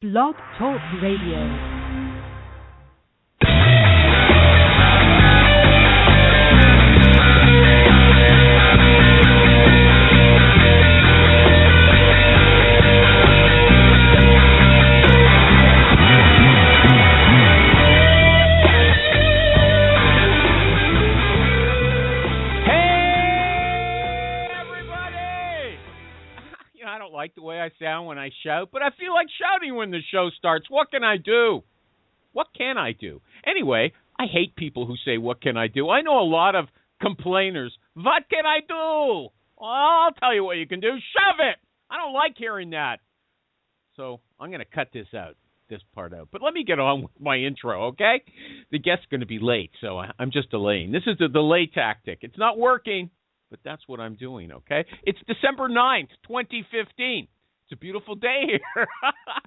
Blog Talk Radio. Like the way I sound when I shout, but I feel like shouting when the show starts. What can I do? What can I do? Anyway, I hate people who say, what can I do? I know a lot of complainers. What can I do? Well, I'll tell you what you can do. Shove it! I don't like hearing that. So I'm going to cut this part out. But let me get on with my intro, okay? The guest's going to be late, so I'm just delaying. This is the delay tactic. It's not working. But that's what I'm doing, okay? It's December 9th, 2015. It's a beautiful day here.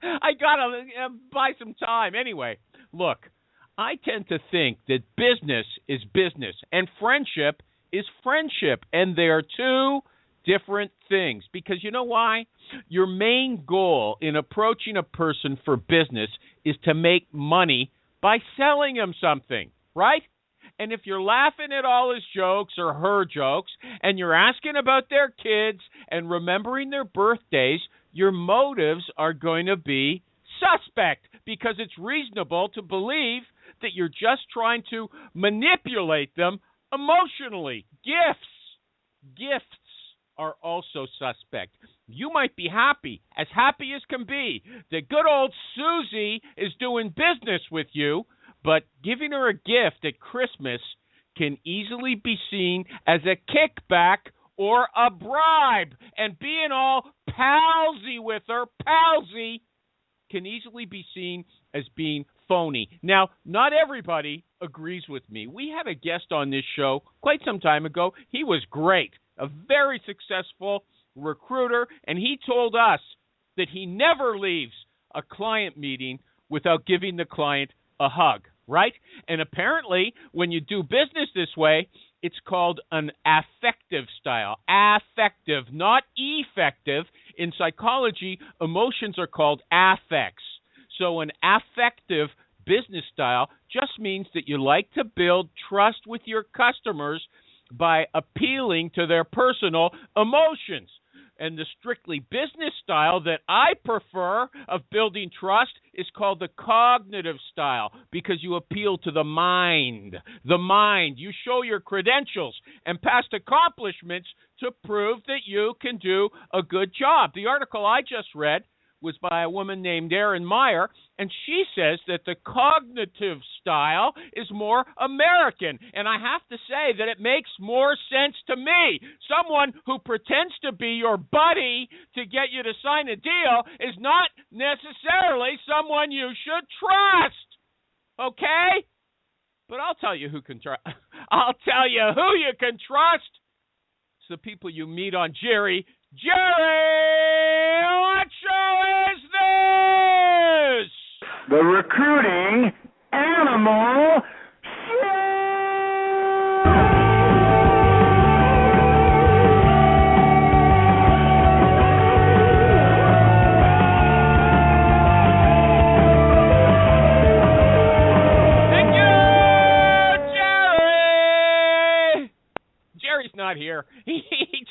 I got to buy some time. Anyway, look, I tend to think that business is business and friendship is friendship, and they are two different things. Because you know why? Your main goal in approaching a person for business is to make money by selling them something, right? And if you're laughing at all his jokes or her jokes, and you're asking about their kids and remembering their birthdays, your motives are going to be suspect, because it's reasonable to believe that you're just trying to manipulate them emotionally. Gifts are also suspect. You might be happy as can be, that good old Susie is doing business with you, but giving her a gift at Christmas can easily be seen as a kickback or a bribe. And being all palsy with her, can easily be seen as being phony. Now, not everybody agrees with me. We had a guest on this show quite some time ago. He was great, a very successful recruiter, and he told us that he never leaves a client meeting without giving the client a hug. Right? And apparently, when you do business this way, it's called an affective style. Affective, not effective. In psychology, emotions are called affects. So an affective business style just means that you like to build trust with your customers by appealing to their personal emotions. And the strictly business style that I prefer of building trust is called the cognitive style, because you appeal to the mind. The mind. You show your credentials and past accomplishments to prove that you can do a good job. The article I just read was by a woman named Erin Meyer, and she says that the cognitive style is more American. And I have to say that it makes more sense to me. Someone who pretends to be your buddy to get you to sign a deal is not necessarily someone you should trust. Okay? But I'll tell you who can trust. I'll tell you who you can trust. It's the people you meet on Jerry, what show is this? The Recruiting Animal Show! Thank you, Jerry! Jerry's not here. He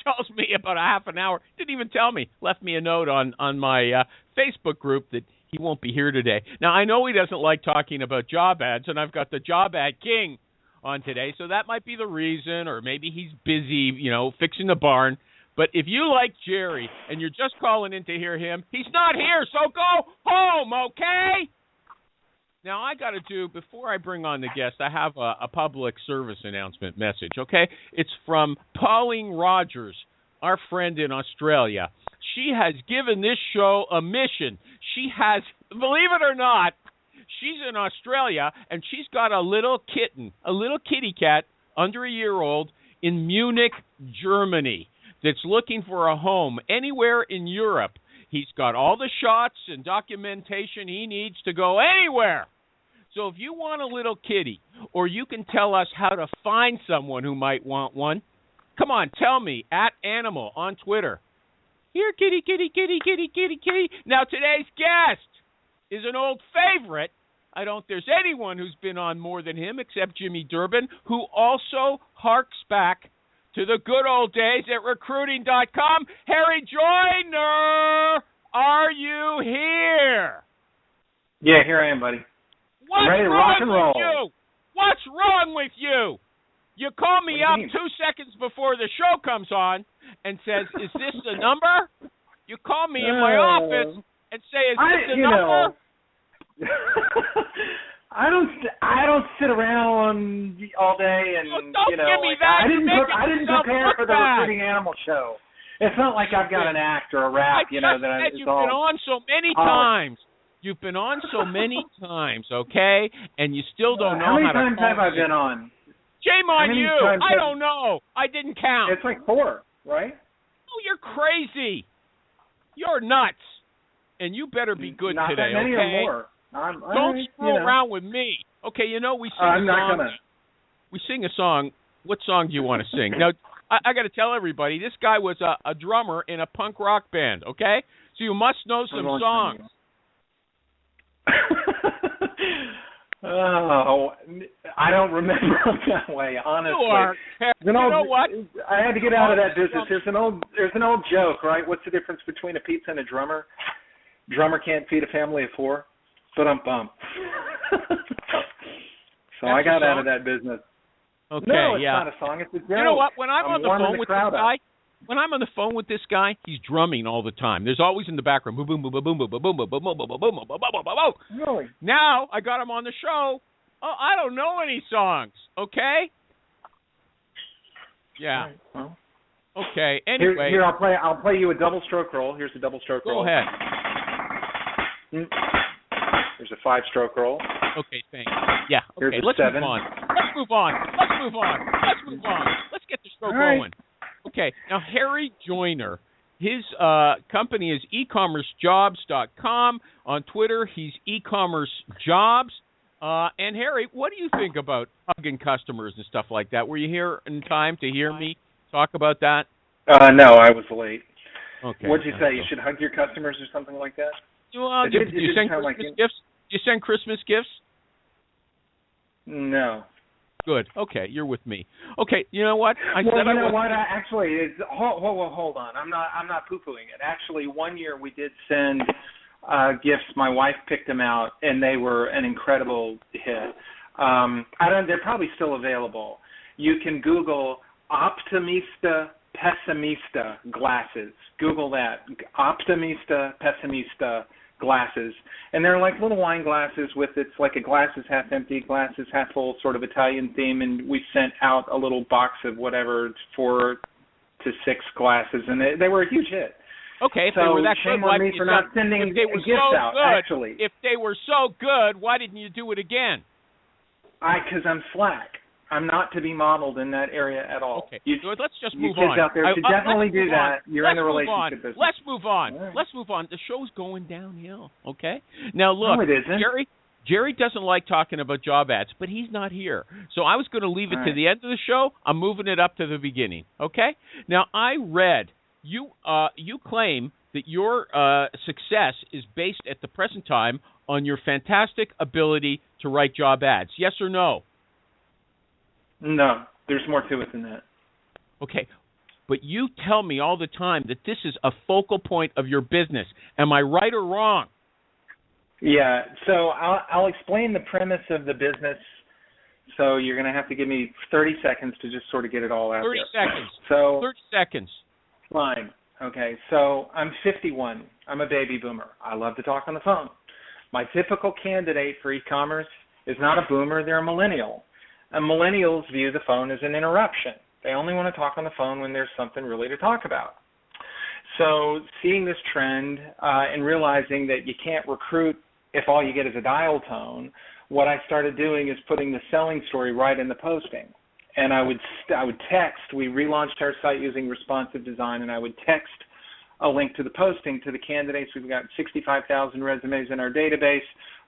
tells me about a half an hour. Didn't even tell me. Left me a note on my Facebook group that he won't be here today. Now, I know he doesn't like talking about job ads, and I've got the job ad king on today, so that might be the reason, or maybe he's busy, fixing the barn. But if you like Jerry and you're just calling in to hear him, he's not here, so go home, okay? Now, I got to do, before I bring on the guest, I have a public service announcement message, okay? It's from Pauline Rogers, our friend in Australia. She has given this show a mission. She has, believe it or not, she's in Australia, and she's got a little kitten, a little kitty cat, under a year old, in Munich, Germany, that's looking for a home anywhere in Europe. He's got all the shots and documentation he needs to go anywhere. So if you want a little kitty, or you can tell us how to find someone who might want one, come on, tell me, @Animal on Twitter. Here, kitty, kitty, kitty, kitty, kitty, kitty. Now, today's guest, is an old favorite. I don't think there's anyone who's been on more than him except Jimmy Durbin, who also harks back to the good old days at recruiting.com. Harry Joyner, are you here? Yeah, here I am, buddy. What's ready to wrong rock and roll. with you? What's wrong with you? You call me up 2 seconds before the show comes on and says, is this the number? You call me in my office and say, is this the number? I don't sit around all day and don't give me that. I didn't prepare for the Recruiting Animal show. It's not like I've got an act or a rap, You've been on so many times. You've been on so many times, okay? And you still don't know how to. How many times have I been on? Shame on you. I don't know. I didn't count. It's like 4, right? Oh, you're crazy. You're nuts. And you better be good not today, that many okay? Or more. Don't screw around with me. Okay, we sing a I'm song. not gonna. We sing a song. What song do you want to sing? Now, I got to tell everybody, this guy was a drummer in a punk rock band, okay? So you must know some songs. Oh, I don't remember them that way, honestly. You know what? I had to get out of that business. There's an old joke, right? What's the difference between a pizza and a drummer? Drummer can't feed a family of 4. So I got out of that business. Okay, no, it's not a song. It's a joke. You know what? When I'm on the phone with this guy, he's drumming all the time. There's always in the background boom, boom, boom, boom, boom, boom, boom, boom, boom, boom, boom, boom, boom, boom, boom, boom. Really? Now I got him on the show. Oh, I don't know any songs. Okay. Yeah. Right, well. Okay. Anyway. Here I'll play you a double stroke roll. Here's a double stroke roll. Go ahead. There's a 5-stroke roll. Okay, thanks. Yeah. Okay. Here's a Let's 7. move on. Let's get the show going. Okay. Now, Harry Joyner, his company is ecommercejobs.com. On Twitter, he's ecommercejobs. And Harry, what do you think about hugging customers and stuff like that? Were you here in time to hear me talk about that? No, I was late. Okay. What'd you say? You should hug your customers or something like that? Well, do you send Christmas gifts? Do you send Christmas gifts? No. Good. Okay, you're with me. Okay, you know what? Hold on. I'm not poo-pooing it. Actually, one year we did send gifts. My wife picked them out, and they were an incredible hit. They're probably still available. You can Google Optimista Pessimista glasses. Google that. Optimista Pessimista glasses. And they're like little wine glasses with, it's like a glasses half empty, glasses half full sort of Italian theme, and we sent out a little box of whatever, 4 to 6 glasses, and they were a huge hit. Okay, if so they were that shame good, on me for not sending gifts out, actually. If they were so good, why didn't you do it again? Because I'm slack. I'm not to be modeled in that area at all. Okay, let's just move on. You kids out there should definitely do that. You're in the relationship business. Let's move on. Right. Let's move on. The show's going downhill, okay? Now, look, no, it isn't. Jerry doesn't like talking about job ads, but he's not here. So I was going to leave it to the end of the show. I'm moving it up to the beginning, okay? Now, I read you claim that your success is based at the present time on your fantastic ability to write job ads. Yes or no? No, there's more to it than that. Okay, but you tell me all the time that this is a focal point of your business. Am I right or wrong? Yeah, so I'll explain the premise of the business. So you're going to have to give me 30 seconds to just sort of get it all out 30 there. seconds. So 30 seconds. Fine. Okay, so I'm 51. I'm a baby boomer. I love to talk on the phone. My typical candidate for e-commerce is not a boomer, they're a millennial. And millennials view the phone as an interruption. They only want to talk on the phone when there's something really to talk about. So seeing this trend and realizing that you can't recruit if all you get is a dial tone, what I started doing is putting the selling story right in the posting. And I would text. We relaunched our site using responsive design, and I would text a link to the posting to the candidates. We've got 65,000 resumes in our database,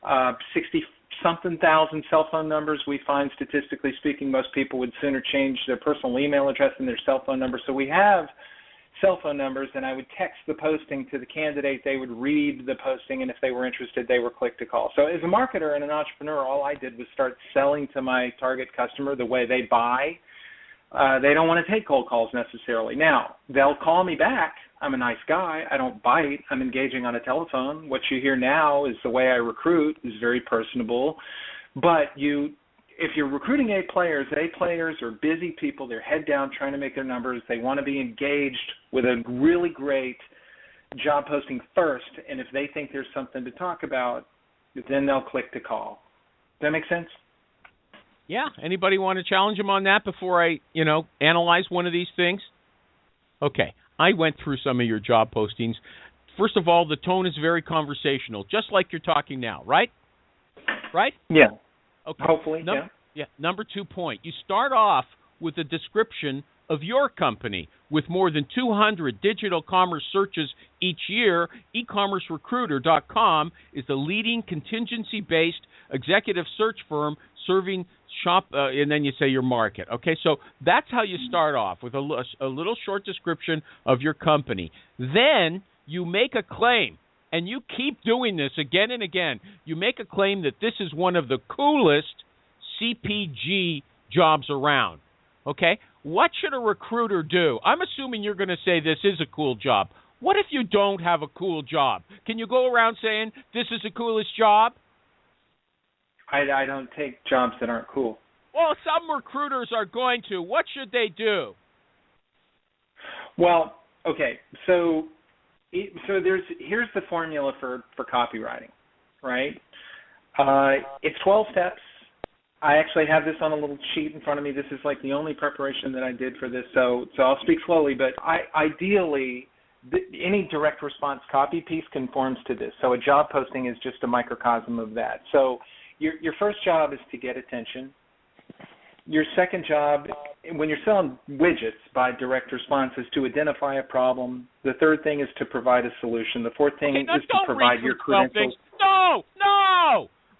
60-something thousand cell phone numbers. We find, statistically speaking, most people would sooner change their personal email address than their cell phone number. So we have cell phone numbers, and I would text the posting to the candidate. They would read the posting, and if they were interested, they were click to call. So as a marketer and an entrepreneur, all I did was start selling to my target customer the way they buy. They don't want to take cold calls necessarily. Now, they'll call me back. I'm a nice guy. I don't bite. I'm engaging on a telephone. What you hear now is the way I recruit is very personable. But if you're recruiting A players are busy people. They're head down trying to make their numbers. They want to be engaged with a really great job posting first. And if they think there's something to talk about, then they'll click to call. Does that make sense? Yeah. Anybody want to challenge him on that before I, analyze one of these things? Okay. I went through some of your job postings. First of all, the tone is very conversational, just like you're talking now, right? Right? Yeah. Okay. Hopefully, yeah. Yeah. Number 2 point. You start off with a description of your company. With more than 200 digital commerce searches each year, ecommercerecruiter.com is the leading contingency-based executive search firm serving and then you say your market. Okay, so that's how you start off, with a little short description of your company. Then you make a claim, and you keep doing this again and again. You make a claim that this is one of the coolest CPG jobs around. Okay, what should a recruiter do? I'm assuming you're going to say this is a cool job. What if you don't have a cool job? Can you go around saying this is the coolest job? I don't take jobs that aren't cool. Well, some recruiters are going to. What should they do? Well, okay, so here's the formula for copywriting, right? It's 12 steps. I actually have this on a little sheet in front of me. This is like the only preparation that I did for this, so I'll speak slowly. But ideally, any direct response copy piece conforms to this. So a job posting is just a microcosm of that. So your first job is to get attention. Your second job, when you're selling widgets by direct response, is to identify a problem. The third thing is to provide a solution. The fourth thing is to provide your credentials. No!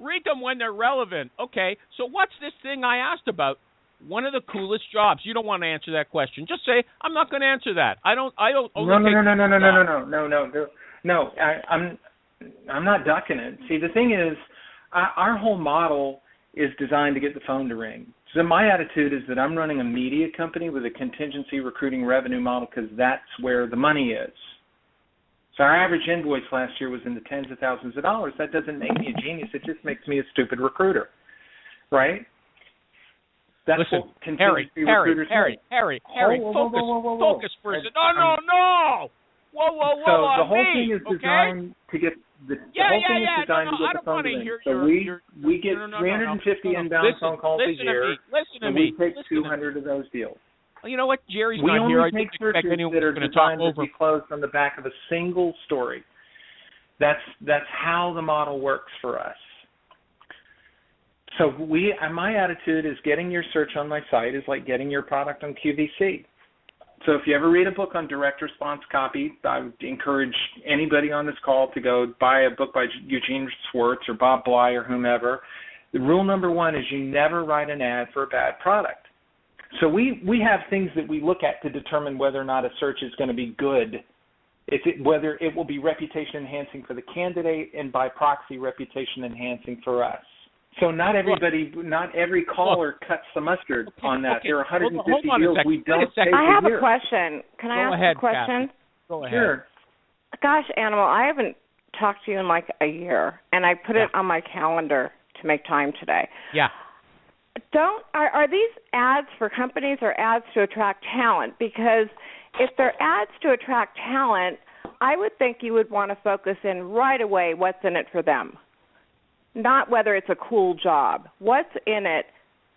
Read them when they're relevant. Okay, so what's this thing I asked about? One of the coolest jobs. You don't want to answer that question. Just say, I'm not going to answer that. I don't. No. I'm not ducking it. See, the thing is, our whole model is designed to get the phone to ring. So my attitude is that I'm running a media company with a contingency recruiting revenue model because that's where the money is. So our average invoice last year was in the tens of thousands of dollars. That doesn't make me a genius. It just makes me a stupid recruiter, right? That's Listen, what contingency recruiters do. Harry, focus for a second. No. Whoa, so the whole thing is designed to get the whole thing is designed to get the phone to ring. So we get 350 inbound phone calls a year, and we take 200 of those deals. Well, you know what? Jerry's we not here. I only take don't expect searches anyone that are going to talk designed to over. be closed on the back of a single story. That's how the model works for us. So my attitude is getting your search on my site is like getting your product on QVC. So if you ever read a book on direct response copy, I would encourage anybody on this call to go buy a book by Eugene Schwartz or Bob Bly or whomever. The rule number one is you never write an ad for a bad product. So we have things that we look at to determine whether or not a search is going to be good. Whether it will be reputation enhancing for the candidate and by proxy reputation enhancing for us. So not every caller cuts the mustard on that. There are 150 deals we don't take I have a year. a question. Can I ask a question? Go ahead. Sure. Gosh, Animal, I haven't talked to you in like a year, and I put it on my calendar to make time today. Yeah. Are these ads for companies or ads to attract talent? Because if they're ads to attract talent, I would think you would want to focus in right away what's in it for them, not whether it's a cool job. What's in it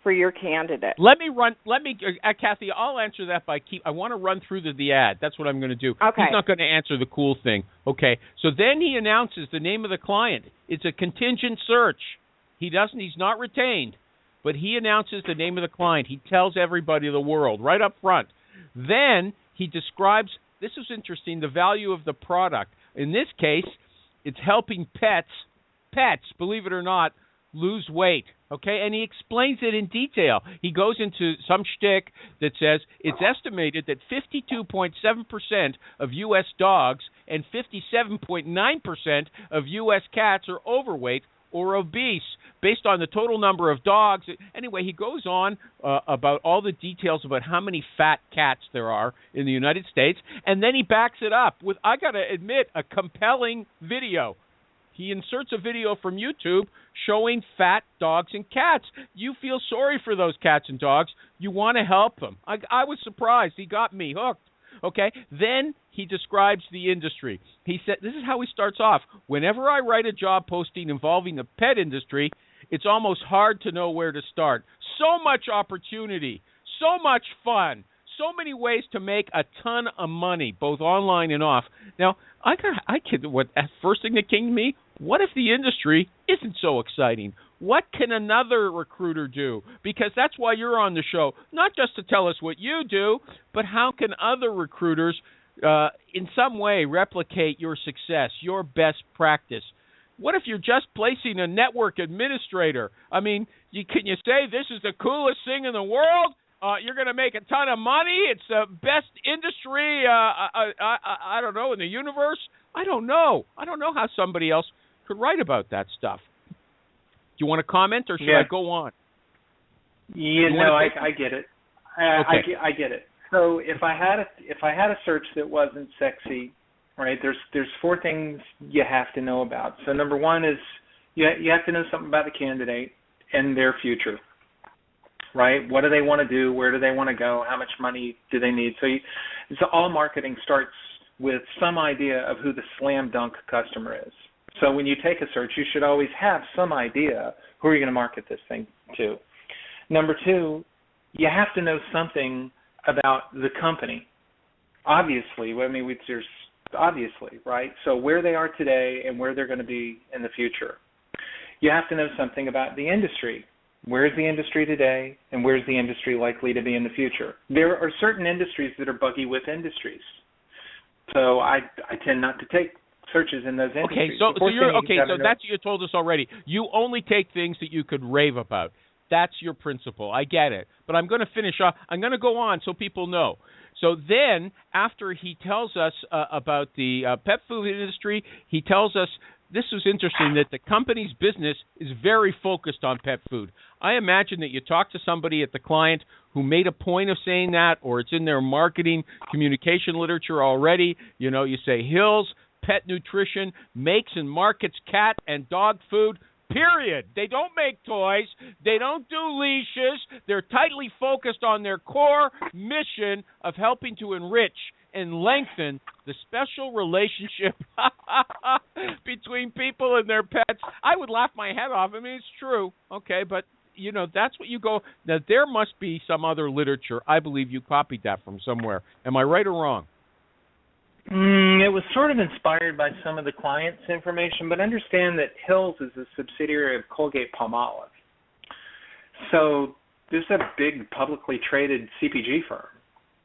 for your candidate? Kathy, I'll answer that I want to run through the ad. That's what I'm going to do. Okay. He's not going to answer the cool thing. Okay. So then he announces the name of the client. It's a contingent search. He's not retained, but he announces the name of the client. He tells everybody in the world right up front. Then he describes, this is interesting, the value of the product. In this case, it's helping pets, believe it or not, lose weight, okay? And he explains it in detail. He goes into some shtick that says it's estimated that 52.7% of U.S. dogs and 57.9% of U.S. cats are overweight or obese based on the total number of dogs. Anyway, he goes on about all the details about how many fat cats there are in the United States, and then he backs it up with, I got to admit, a compelling video. He inserts a video from YouTube showing fat dogs and cats. You feel sorry for those cats and dogs. You want to help them. I was surprised. He got me hooked. Okay, then he describes the industry. He said, this is how he starts off. Whenever I write a job posting involving the pet industry, it's almost hard to know where to start. So much opportunity, so much fun, so many ways to make a ton of money, both online and off. Now, first thing that came to me, what if the industry isn't so exciting? What can another recruiter do? Because that's why you're on the show, not just to tell us what you do, but how can other recruiters in some way replicate your success, your best practice? What if you're just placing a network administrator? I mean, can you say this is the coolest thing in the world? You're going to make a ton of money. It's the best industry, I don't know, in the universe. I don't know. I don't know how somebody else could write about that stuff. Do you want to comment, or should I go on? Yeah, no, I get it. Okay. I get it. So if I had a search that wasn't sexy, right? There's four things you have to know about. So number one is you have to know something about the candidate and their future, right? What do they want to do? Where do they want to go? How much money do they need? So all marketing starts with some idea of who the slam dunk customer is. So when you take a search, you should always have some idea who are you going to market this thing to. Number two, you have to know something about the company. Obviously, obviously, right? So where they are today and where they're going to be in the future. You have to know something about the industry. Where's the industry today, and where's the industry likely to be in the future? There are certain industries that are buggy with industries. So I tend not to take searches in those industries. So that's what you told us already. You only take things that you could rave about. That's your principle. I get it. But I'm going to finish off. I'm going to go on so people know. So then, after he tells us about the pet food industry, he tells us, this was interesting, that the company's business is very focused on pet food. I imagine that you talk to somebody at the client who made a point of saying that, or it's in their marketing communication literature already. You know, you say Hills Pet Nutrition makes and markets cat and dog food, period. They don't make toys. They don't do leashes. They're tightly focused on their core mission of helping to enrich and lengthen the special relationship between people and their pets. I would laugh my head off. I mean, it's true. Okay, but, you know, that's what you go. Now, there must be some other literature. I believe you copied that from somewhere. Am I right or wrong? It was sort of inspired by some of the client's information, but understand that Hills is a subsidiary of Colgate-Palmolive. So this is a big publicly traded CPG firm.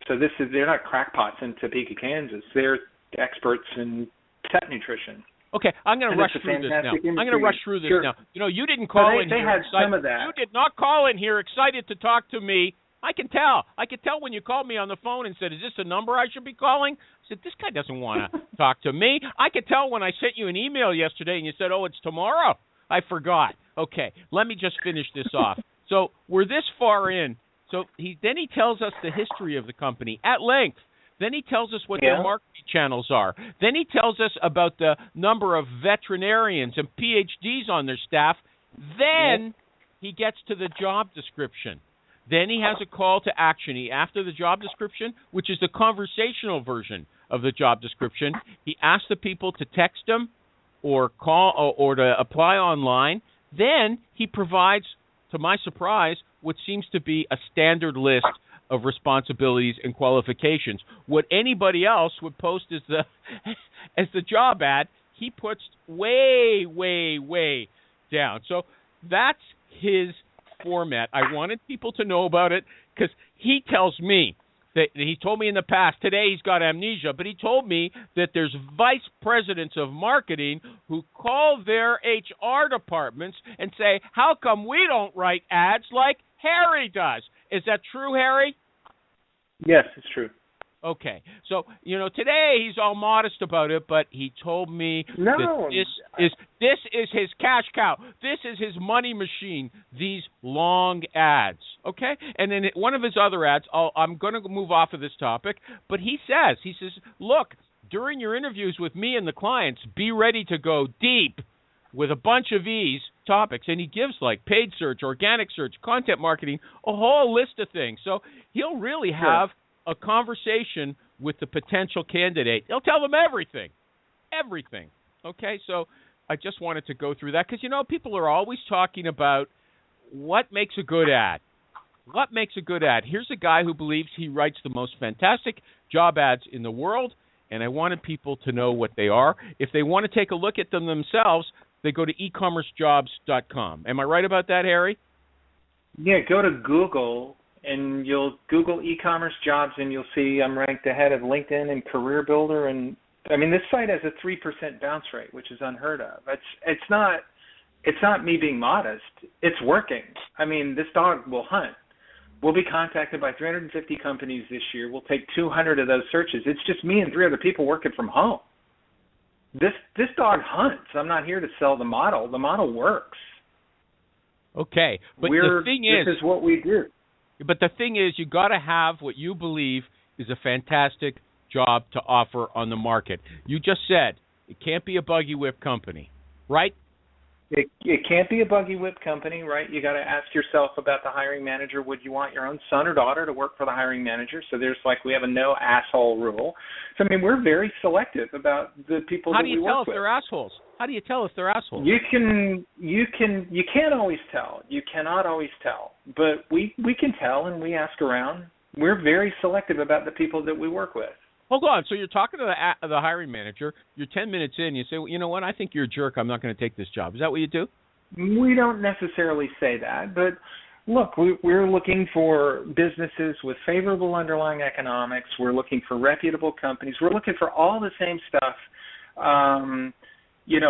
So they're not crackpots in Topeka, Kansas. They're experts in pet nutrition. Okay, I'm going to rush through this now. I'm going to rush through this now. You know, you didn't call in here excited. Some of that. You did not call in here excited to talk to me. I can tell. I could tell when you called me on the phone and said, is this a number I should be calling? I said, this guy doesn't want to talk to me. I could tell when I sent you an email yesterday and you said, oh, it's tomorrow. I forgot. Okay, let me just finish this off. So we're this far in. So then he tells us the history of the company at length. Then he tells us what their marketing channels are. Then he tells us about the number of veterinarians and PhDs on their staff. Then he gets to the job description. Then he has a call to action. After the job description, which is the conversational version of the job description, he asks the people to text him or call or to apply online. Then he provides, to my surprise, what seems to be a standard list of responsibilities and qualifications. What anybody else would post as the job ad, he puts way, way, way down. So that's his format. I wanted people to know about it because he tells me He told me in the past, today he's got amnesia, but he told me that there's vice presidents of marketing who call their HR departments and say, how come we don't write ads like Harry does? Is that true, Harry? Yes, it's true. Okay. So, today he's all modest about it, but he told me that this is his cash cow. This is his money machine, these long ads. Okay? And in one of his other ads, I'm going to move off of this topic, but he says, look, during your interviews with me and the clients, be ready to go deep with a bunch of these topics. And he gives like paid search, organic search, content marketing, a whole list of things. So he'll really have a conversation with the potential candidate. He'll tell them everything. Okay, so I just wanted to go through that because, people are always talking about what makes a good ad. What makes a good ad? Here's a guy who believes he writes the most fantastic job ads in the world, and I wanted people to know what they are. If they want to take a look at them themselves, they go to ecommercejobs.com. Am I right about that, Harry? Yeah, go to Google, and you'll Google e-commerce jobs, and you'll see I'm ranked ahead of LinkedIn and Career Builder. And I mean, this site has a 3% bounce rate, which is unheard of. It's not me being modest. It's working. I mean, this dog will hunt. We'll be contacted by 350 companies this year. We'll take 200 of those searches. It's just me and 3 other people working from home. This dog hunts. I'm not here to sell the model. The model works. Okay, but the thing is, this is what we do. But the thing is, you got to have what you believe is a fantastic job to offer on the market. You just said it can't be a buggy whip company, right? It can't be a buggy whip company, right? You got to ask yourself about the hiring manager. Would you want your own son or daughter to work for the hiring manager? So we have a no asshole rule. So I mean, we're very selective about the people that we work with. How do you tell if they're assholes? How do you tell if they're assholes? You can't always tell. You cannot always tell. But we can tell, and we ask around. We're very selective about the people that we work with. Hold on. So you're talking to the hiring manager. You're 10 minutes in. You say, well, you know what? I think you're a jerk. I'm not going to take this job. Is that what you do? We don't necessarily say that. But, look, we're looking for businesses with favorable underlying economics. We're looking for reputable companies. We're looking for all the same stuff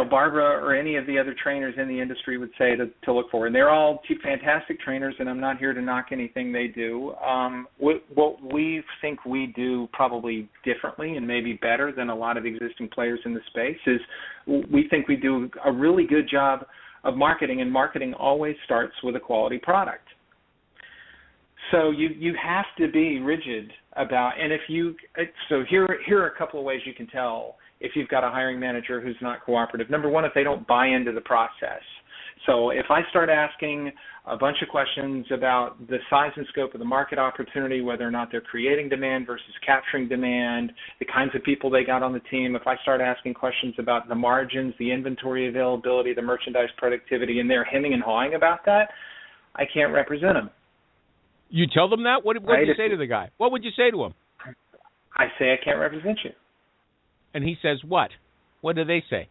Barbara or any of the other trainers in the industry would say to look for. And they're all two fantastic trainers, and I'm not here to knock anything they do. What we think we do probably differently and maybe better than a lot of existing players in the space is we think we do a really good job of marketing, and marketing always starts with a quality product. So you have to be rigid about, and here are a couple of ways you can tell if you've got a hiring manager who's not cooperative. Number one, if they don't buy into the process. So if I start asking a bunch of questions about the size and scope of the market opportunity, whether or not they're creating demand versus capturing demand, the kinds of people they got on the team, if I start asking questions about the margins, the inventory availability, the merchandise productivity, and they're hemming and hawing about that, I can't represent them. You tell them that? What do you say to the guy? What would you say to him? I say I can't represent you. And he says what? What do they say?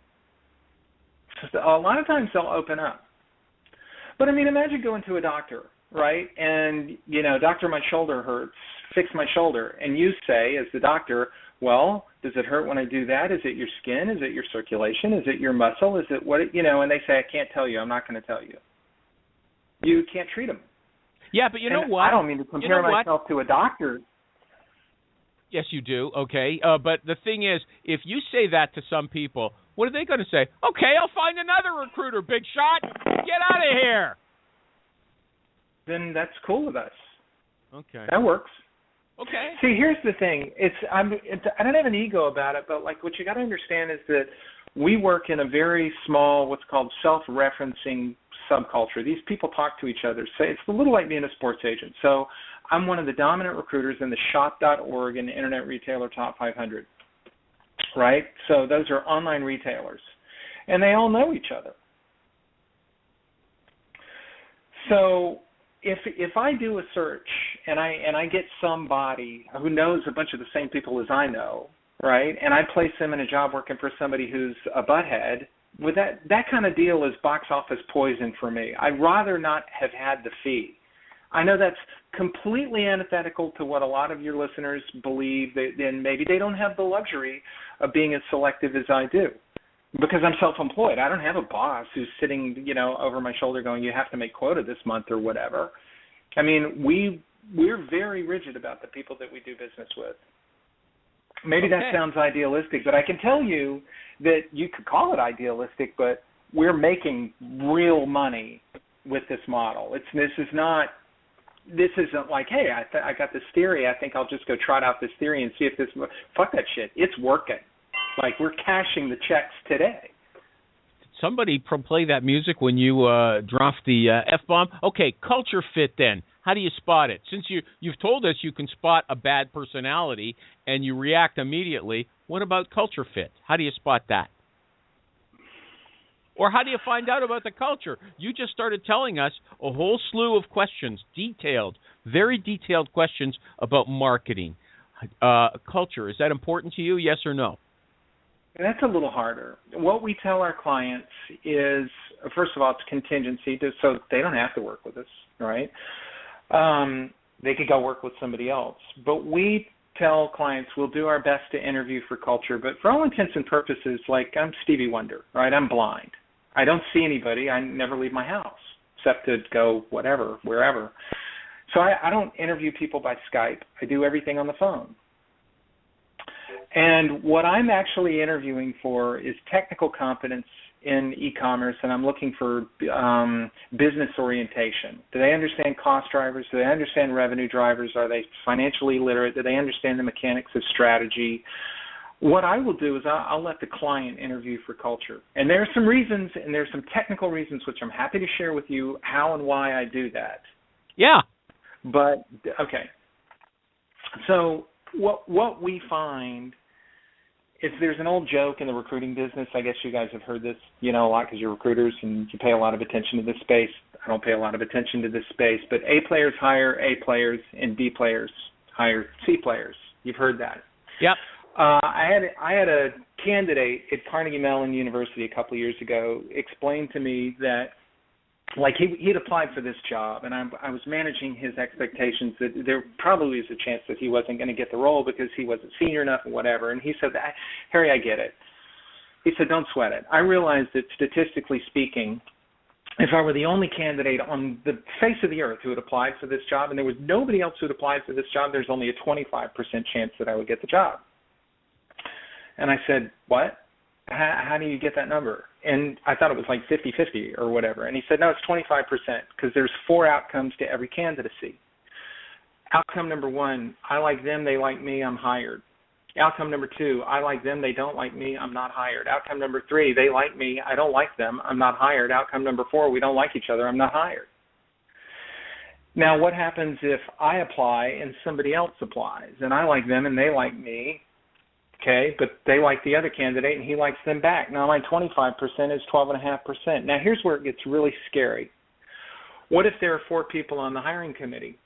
A lot of times they'll open up. But, I mean, imagine going to a doctor, right? And, doctor, my shoulder hurts. Fix my shoulder. And you say, as the doctor, well, does it hurt when I do that? Is it your skin? Is it your circulation? Is it your muscle? Is it what, and they say, I can't tell you. I'm not going to tell you. You can't treat them. Yeah, but you know what? I don't mean to compare myself to a doctor. Yes, you do. Okay. But the thing is, if you say that to some people, what are they going to say? Okay, I'll find another recruiter, big shot. Get out of here. Then that's cool with us. Okay. That works. Okay. See, here's the thing. I don't have an ego about it, but what you got to understand is that we work in a very small, what's called self-referencing subculture. These people talk to each other. So it's a little like being a sports agent. So I'm one of the dominant recruiters in the shop.org and Internet Retailer Top 500, right? So those are online retailers, and they all know each other. So if I do a search and I get somebody who knows a bunch of the same people as I know, right, and I place them in a job working for somebody who's a butthead, with that kind of deal is box office poison for me. I'd rather not have had the fee. I know that's completely antithetical to what a lot of your listeners believe, and maybe they don't have the luxury of being as selective as I do. Because I'm self-employed. I don't have a boss who's sitting, over my shoulder going, you have to make quota this month or whatever. I mean, we're very rigid about the people that we do business with. Maybe that sounds idealistic, but I can tell you that you could call it idealistic, but we're making real money with this model. This isn't like, hey, I got this theory. I think I'll just go trot out this theory and see if this. Fuck that shit. It's working. Like, we're cashing the checks today. Somebody play that music when you drop the F-bomb. Okay, culture fit then. How do you spot it? Since you've told us you can spot a bad personality and you react immediately, what about culture fit? How do you spot that? Or how do you find out about the culture? You just started telling us a whole slew of questions, very detailed questions about marketing. Culture, is that important to you, yes or no? That's a little harder. What we tell our clients is, first of all, it's contingency, so they don't have to work with us, right? They could go work with somebody else. But we tell clients we'll do our best to interview for culture, but for all intents and purposes, like I'm Stevie Wonder, right? I'm blind. I don't see anybody. I never leave my house except to go wherever. So I don't interview people by Skype. I do everything on the phone. And what I'm actually interviewing for is technical competence in e-commerce, and I'm looking for business orientation. Do they understand cost drivers? Do they understand revenue drivers? Are they financially literate? Do they understand the mechanics of strategy? What I will do is I'll let the client interview for culture. And there are some reasons, and there are some technical reasons, which I'm happy to share with you how and why I do that. Yeah. But, okay. So what we find is there's an old joke in the recruiting business. I guess you guys have heard this, a lot because you're recruiters and you pay a lot of attention to this space. I don't pay a lot of attention to this space, but A players hire A players and B players hire C players. You've heard that. Yep. I had a candidate at Carnegie Mellon University a couple of years ago explain to me that, like, he'd applied for this job, and I was managing his expectations that there probably was a chance that he wasn't going to get the role because he wasn't senior enough or whatever. And he said, Harry, I get it. He said, don't sweat it. I realized that statistically speaking, if I were the only candidate on the face of the earth who had applied for this job and there was nobody else who had applied for this job, there's only a 25% chance that I would get the job. And I said, what? How do you get that number? And I thought it was like 50-50 or whatever. And he said, no, it's 25% because there's 4 outcomes to every candidacy. Outcome number 1, I like them, they like me, I'm hired. Outcome number 2, I like them, they don't like me, I'm not hired. Outcome number 3, they like me, I don't like them, I'm not hired. Outcome number 4, we don't like each other, I'm not hired. Now, what happens if I apply and somebody else applies and I like them and they like me? Okay, but they like the other candidate and he likes them back. Now my 25% is 12.5%. Now here's where it gets really scary. What if there are 4 people on the hiring committee,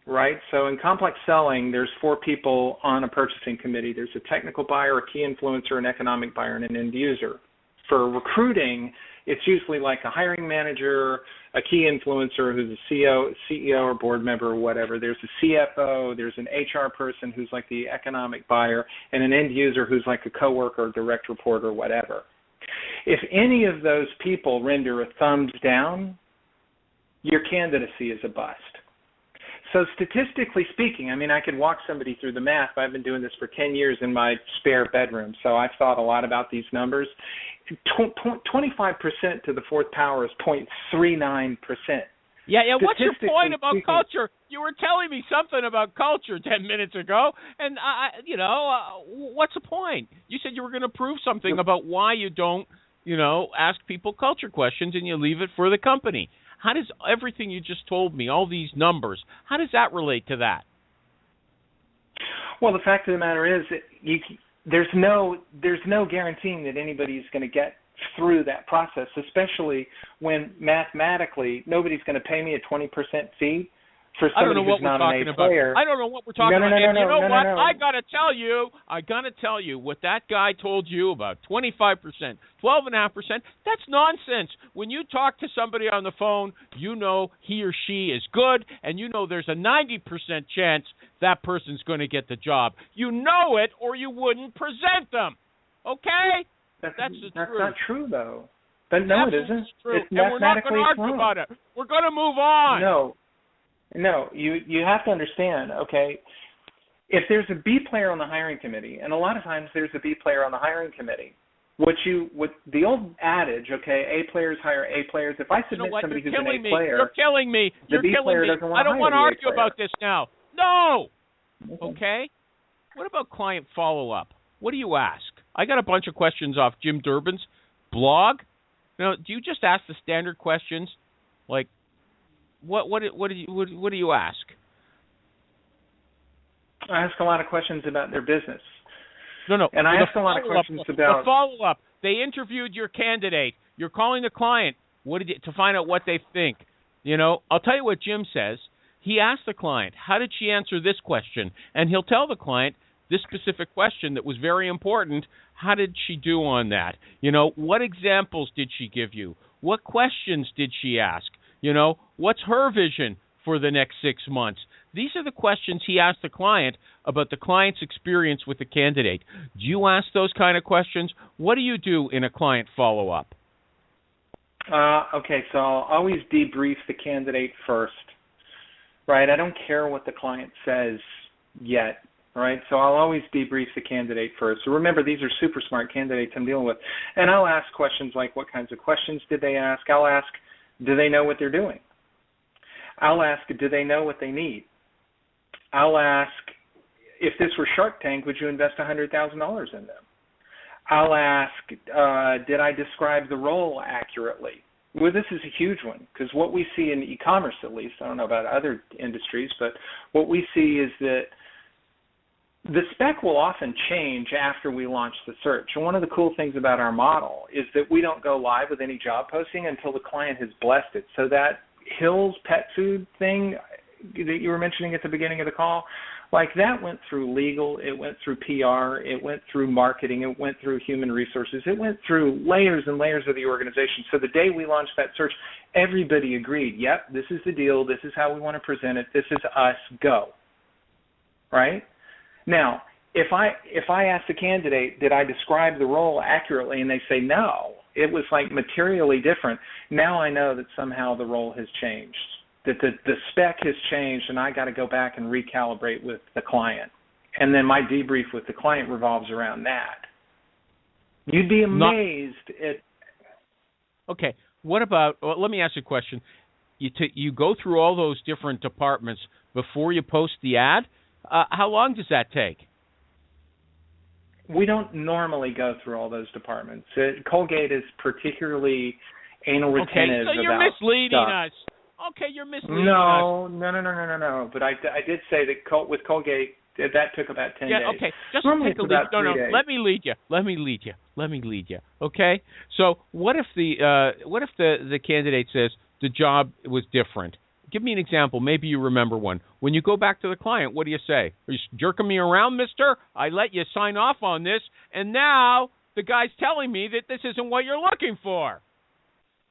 right? So in complex selling, there's 4 people on a purchasing committee. There's a technical buyer, a key influencer, an economic buyer, and an end user. For recruiting, it's usually like a hiring manager, a key influencer who's a CEO or board member or whatever. There's a CFO, there's an HR person who's like the economic buyer, and an end user who's like a coworker or direct report or whatever. If any of those people render a thumbs down, your candidacy is a bust. So statistically speaking, I mean, I could walk somebody through the math, but I've been doing this for 10 years in my spare bedroom, so I've thought a lot about these numbers. 25% to the 4th power is 0.39%. Yeah, what's your point about culture? You were telling me something about culture 10 minutes ago, and, what's the point? You said you were going to prove something about why you don't, ask people culture questions and you leave it for the company. How does everything you just told me, all these numbers, how does that relate to that? Well, the fact of the matter is that there's no guaranteeing that anybody's going to get through that process, especially when mathematically nobody's going to pay me a 20% fee for I don't somebody know what who's we're not talking an A about. player. I don't know what we're talking No, about. And you know what? no. I gotta tell you what that guy told you about 25%, 12.5%. That's nonsense. When you talk to somebody on the phone, you know he or she is good, and you know there's a 90% chance that person's going to get the job. You know it, or you wouldn't present them. Okay? That's the That's truth. not true, though. But no, it isn't. True. It's And we're not going to argue wrong. about it. We're going to move on. No, you have to understand, okay, if there's a B player on the hiring committee, and a lot of times there's a B player on the hiring committee, what the old adage, okay, A players hire A players, if I submit somebody who's an A player, you're killing me. The B player doesn't want to hire the A player. I don't want to argue about this now. No. Okay? What about client follow-up? What do you ask? I got a bunch of questions off Jim Durbin's blog. Now, do you just ask the standard questions? Like, what do you ask? I ask a lot of questions about their business. No. And I ask a lot of questions about the follow-up. They interviewed your candidate. You're calling the client. To find out what they think? You know, I'll tell you what Jim says. He asked the client, "How did she answer this question?" And he'll tell the client this specific question that was very important. How did she do on that? You know, what examples did she give you? What questions did she ask? You know, what's her vision for the next 6 months? These are the questions he asked the client about the client's experience with the candidate. Do you ask those kind of questions? What do you do in a client follow-up? Okay, so I'll always debrief the candidate first, right? I don't care what the client says yet, right? So I'll always debrief the candidate first. So remember, these are super smart candidates I'm dealing with. And I'll ask questions like, what kinds of questions did they ask? I'll ask, do they know what they're doing? I'll ask, do they know what they need? I'll ask, if this were Shark Tank, would you invest $100,000 in them? I'll ask, did I describe the role accurately? Well, this is a huge one, because what we see in e-commerce, at least, I don't know about other industries, but what we see is that the spec will often change after we launch the search. And one of the cool things about our model is that we don't go live with any job posting until the client has blessed it. So that Hill's pet food thing that you were mentioning at the beginning of the call, like that went through legal, it went through PR, it went through marketing, it went through human resources, it went through layers and layers of the organization. So the day we launched that search, everybody agreed, yep, this is the deal, this is how we want to present it, this is us, go. Right? Now, if I ask the candidate, did I describe the role accurately, and they say no, it was like materially different, now I know that somehow the role has changed, that the spec has changed, and I got to go back and recalibrate with the client. And then my debrief with the client revolves around that. You'd be amazed at... Okay, what about, well, let me ask you a question. You go through all those different departments before you post the ad? How long does that take? We don't normally go through all those departments. Colgate is particularly anal retentive about so you're misleading stuff. us. Okay, you're misleading us. No. But I did say that with Colgate, that took about 10 days. Okay. Just normally take a it's lead. about 3 days. Let me lead you. Okay. So what if the candidate says the job was different? Give me an example. Maybe you remember one. When you go back to the client, what do you say? Are you jerking me around, mister? I let you sign off on this, and now the guy's telling me that this isn't what you're looking for.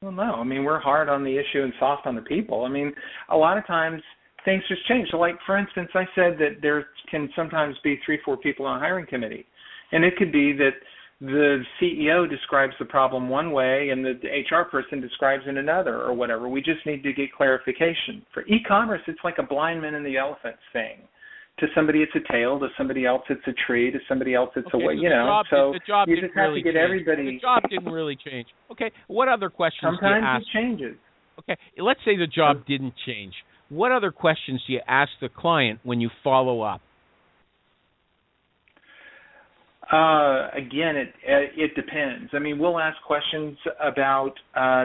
Well, no. I mean, we're hard on the issue and soft on the people. I mean, a lot of times things just change. So, like, for instance, I said that there can sometimes be 3-4 people on a hiring committee. And it could be that the CEO describes the problem one way and the HR person describes it another or whatever. We just need to get clarification. For e-commerce, it's like a blind man and the elephant thing. To somebody, it's a tail. To somebody else, it's a tree. To somebody else, it's a way. You know, so you just have to get everybody. The job didn't really change. Okay, what other questions do you ask? Sometimes it changes. Okay, let's say the job didn't change. What other questions do you ask the client when you follow up? Again, it depends. I mean, we'll ask questions about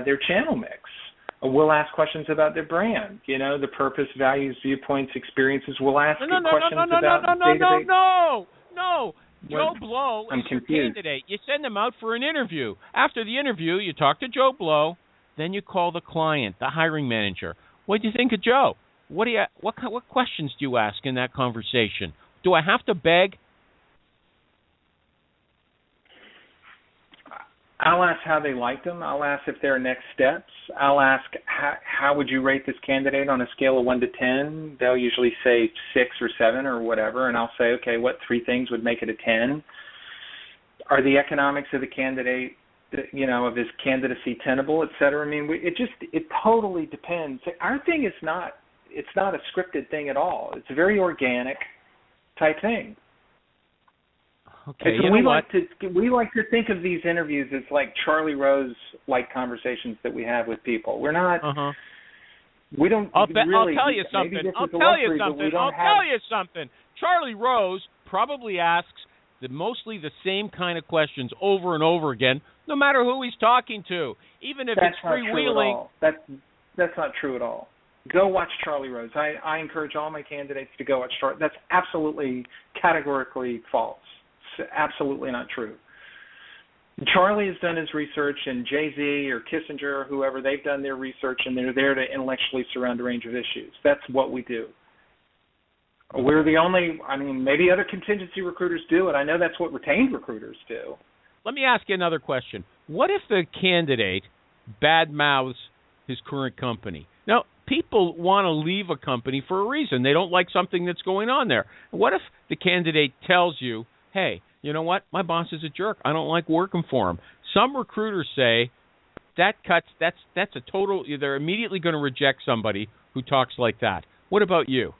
their channel mix. We'll ask questions about their brand, you know, the purpose, values, viewpoints, experiences. We'll ask questions about database. No. Joe Blow is your candidate. You send them out for an interview. After the interview, you talk to Joe Blow. Then you call the client, the hiring manager. What do you think of Joe? what questions do you ask in that conversation? Do I have to beg? I'll ask how they liked them. I'll ask if there are next steps. I'll ask how would you rate this candidate on a scale of 1 to 10? They'll usually say 6 or 7 or whatever, and I'll say, okay, what 3 things would make it a 10? Are the economics of the candidate, of his candidacy tenable, et cetera? I mean, it totally depends. Our thing is not a scripted thing at all. It's a very organic type thing. Okay, so we like to think of these interviews as like Charlie Rose like conversations that we have with people. We're not. We don't. I'll tell you something. I'll tell you something. Charlie Rose probably asks mostly the same kind of questions over and over again, no matter who he's talking to, even if it's freewheeling. That's not true at all. Go watch Charlie Rose. I encourage all my candidates to go watch Charlie. That's absolutely categorically false. It's absolutely not true. Charlie has done his research, and Jay-Z or Kissinger or whoever, they've done their research, and they're there to intellectually surround a range of issues. That's what we do. We're the only, maybe other contingency recruiters do it. I know that's what retained recruiters do. Let me ask you another question. What if the candidate badmouths his current company? Now, people want to leave a company for a reason. They don't like something that's going on there. What if the candidate tells you, hey, you know what? My boss is a jerk. I don't like working for him. Some recruiters say that's a total, they're immediately going to reject somebody who talks like that. What about you?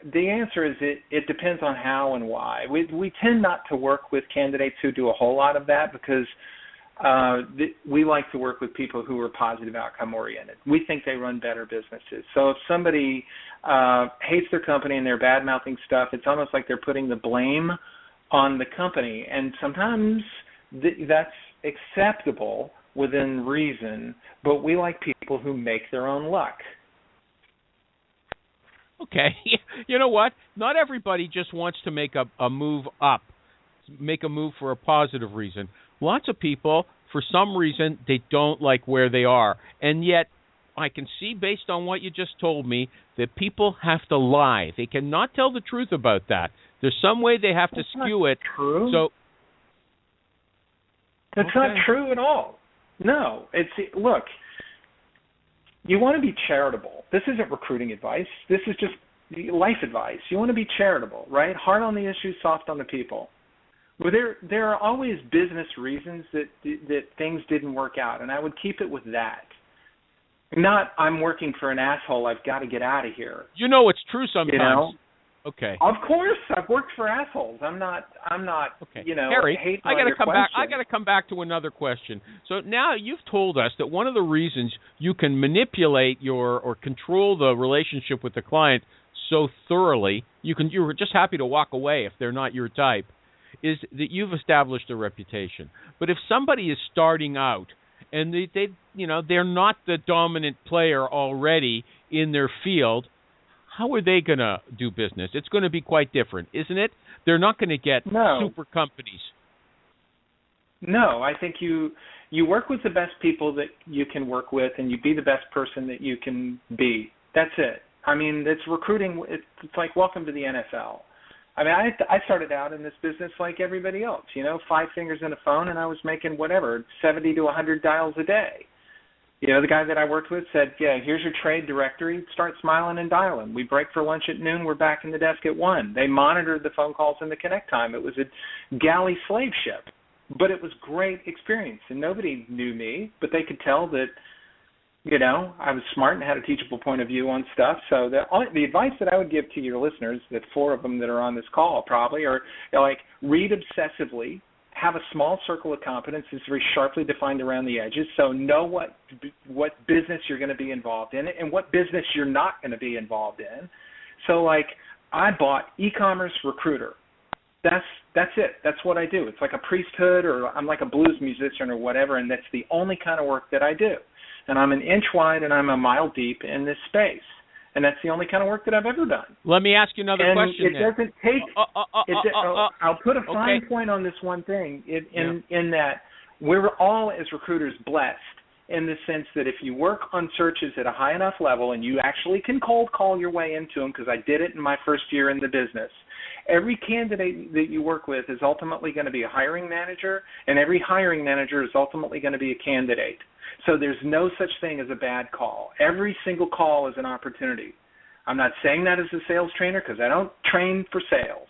The answer is it depends on how and why. We tend not to work with candidates who do a whole lot of that because we like to work with people who are positive outcome oriented. We think they run better businesses. So if somebody hates their company and they're bad mouthing stuff, it's almost like they're putting the blame on the company. And sometimes that's acceptable within reason, but we like people who make their own luck. Okay. You know what? Not everybody just wants to make a move up, make a move for a positive reason. Lots of people, for some reason, they don't like where they are. And yet, I can see, based on what you just told me, that people have to lie. They cannot tell the truth about that. There's some way they have to skew it. True. So that's not true at all. No. Look, you want to be charitable. This isn't recruiting advice. This is just life advice. You want to be charitable, right? Hard on the issues, soft on the people. Well, there are always business reasons that things didn't work out, and I would keep it with that. Not, I'm working for an asshole, I've got to get out of here. You know it's true sometimes. You know? Okay. Of course, I've worked for assholes. I'm not. Okay. Harry, I got to come back. I got to come back to another question. So now you've told us that one of the reasons you can manipulate or control the relationship with the client so thoroughly, you're just happy to walk away if they're not your type, is that you've established a reputation. But if somebody is starting out and they're not the dominant player already in their field, how are they going to do business? It's going to be quite different, isn't it? They're not going to get super companies. No, I think you work with the best people that you can work with, and you be the best person that you can be. That's it. I mean, it's recruiting. It's like welcome to the NFL. I mean, I started out in this business like everybody else, 5 fingers in a phone, and I was making 70 to 100 dials a day. The guy that I worked with said, yeah, here's your trade directory. Start smiling and dialing. We break for lunch at noon. We're back in the desk at 1. They monitored the phone calls and the connect time. It was a galley slave ship, but it was great experience. And nobody knew me, but they could tell that, I was smart and had a teachable point of view on stuff. So the advice that I would give to your listeners, the 4 of them that are on this call probably, are like read obsessively. Have a small circle of competence that's very sharply defined around the edges, so know what business you're going to be involved in and what business you're not going to be involved in. So, like, I bought e-commerce recruiter. That's it. That's what I do. It's like a priesthood, or I'm like a blues musician or whatever, and that's the only kind of work that I do. And I'm an inch wide and I'm a mile deep in this space. And that's the only kind of work that I've ever done. Let me ask you another question. It doesn't take. I'll put a fine point on this one thing. In that we're all as recruiters blessed in the sense that if you work on searches at a high enough level and you actually can cold call your way into them, because I did it in my first year in the business, every candidate that you work with is ultimately going to be a hiring manager, and every hiring manager is ultimately going to be a candidate. So there's no such thing as a bad call. Every single call is an opportunity. I'm not saying that as a sales trainer because I don't train for sales.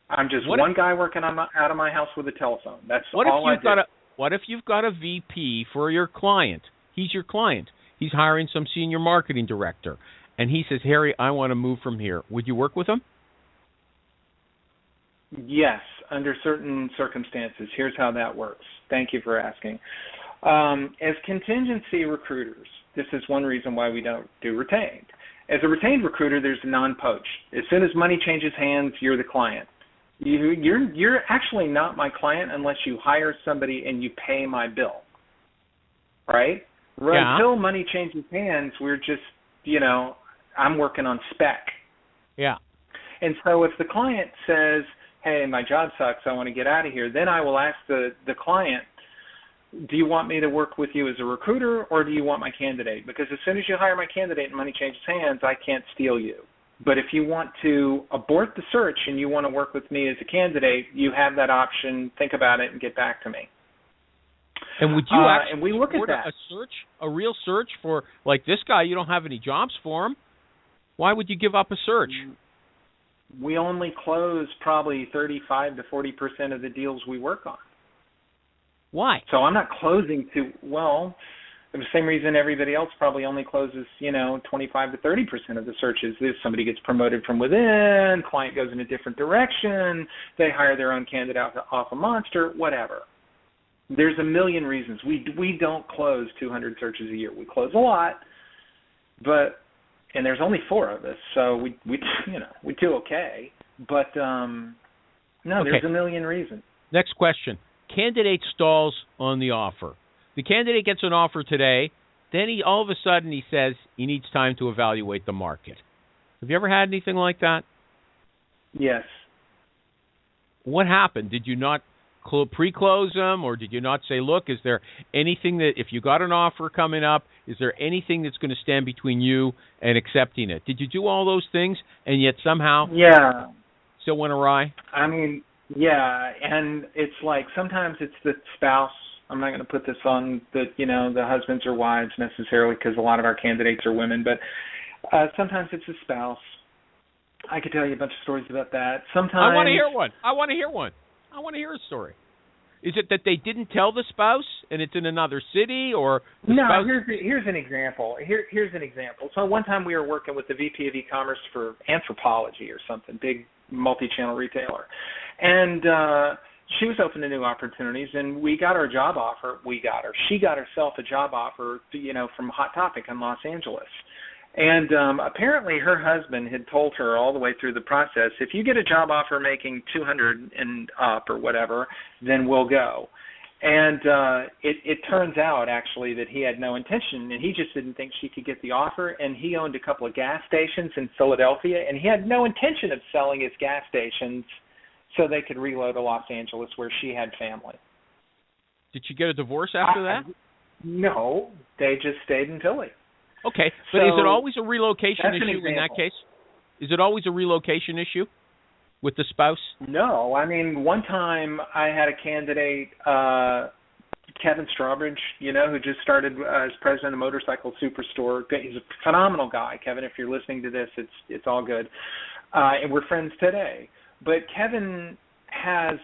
I'm just one guy working out of my house with a telephone. That's all I do. What if you've got a VP for your client? He's your client. He's hiring some senior marketing director, and he says, Harry, I want to move from here. Would you work with him? Yes, under certain circumstances. Here's how that works. Thank you for asking. As contingency recruiters, this is one reason why we don't do retained. As a retained recruiter, there's a non-poach. As soon as money changes hands, you're the client. You're actually not my client unless you hire somebody and you pay my bill, right? Yeah. Until money changes hands, we're just, I'm working on spec. Yeah. And so if the client says, hey, my job sucks, I want to get out of here, then I will ask the client, do you want me to work with you as a recruiter or do you want my candidate? Because as soon as you hire my candidate and money changes hands, I can't steal you. But if you want to abort the search and you want to work with me as a candidate, you have that option. Think about it and get back to me. And would you actually and we look at that. a real search for, like this guy, you don't have any jobs for him. Why would you give up a search? We only close probably 35 to 40% of the deals we work on. Why? So I'm not closing the same reason everybody else probably only closes, 25 to 30% of the searches. If somebody gets promoted from within, client goes in a different direction, they hire their own candidate off a monster, whatever. There's a million reasons. We don't close 200 searches a year. We close a lot, and there's only 4 of us, so we do okay. But there's a million reasons. Next question. Candidate stalls on the offer. The candidate gets an offer today, then all of a sudden he says he needs time to evaluate the market. Have you ever had anything like that? Yes. What happened? Did you not pre-close them, or did you not say, look, is there anything that, if you got an offer coming up, is there anything that's going to stand between you and accepting it? Did you do all those things and yet somehow still went awry? I mean, yeah, and it's like sometimes it's the spouse. I'm not going to put this on the husbands or wives necessarily because a lot of our candidates are women, but sometimes it's a spouse. I could tell you a bunch of stories about that. Sometimes I want to hear one. I want to hear a story. Is it that they didn't tell the spouse and it's in another city, or spouse? Here's an example. Here's an example. So one time we were working with the VP of e-commerce for Anthropology or something, big multi-channel retailer, and she was open to new opportunities, and we got her a job offer. She got herself a job offer, from Hot Topic in Los Angeles. And apparently her husband had told her all the way through the process, if you get a job offer making 200 and up or whatever, then we'll go. And it turns out, actually, that he had no intention, and he just didn't think she could get the offer, and he owned a couple of gas stations in Philadelphia, and he had no intention of selling his gas stations so they could reload to Los Angeles where she had family. Did she get a divorce after that? No, they just stayed in Philly. Okay, but is it always a relocation issue in that case? Is it always a relocation issue with the spouse? No, I mean, one time I had a candidate, Kevin Strawbridge, who just started as president of Motorcycle Superstore. He's a phenomenal guy, Kevin. If you're listening to this, it's all good. And we're friends today. But Kevin has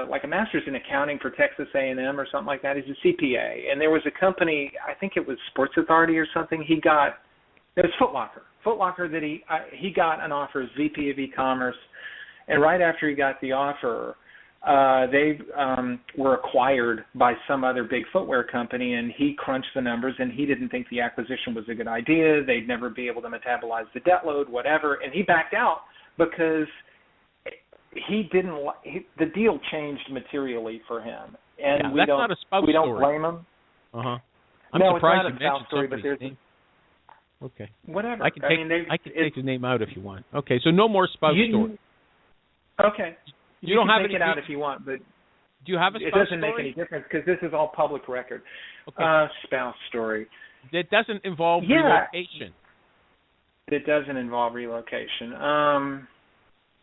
like a master's in accounting for Texas A&M or something like that. He's a CPA. And there was a company, I think it was Sports Authority or something, it was Foot Locker. Foot Locker that he got an offer as VP of e-commerce. And right after he got the offer, they were acquired by some other big footwear company, and he crunched the numbers, and he didn't think the acquisition was a good idea. They'd never be able to metabolize the debt load, whatever. And he backed out because the deal changed materially for him, and we don't blame him. I'm surprised you mentioned somebody's name. Okay. Whatever. I can take the name out if you want. Okay, so no more spouse story. Okay. You don't have take it out if you want, but Do you have a spouse It doesn't story? make any difference because this is all public record. Okay. Spouse story. That doesn't involve relocation. It doesn't involve relocation.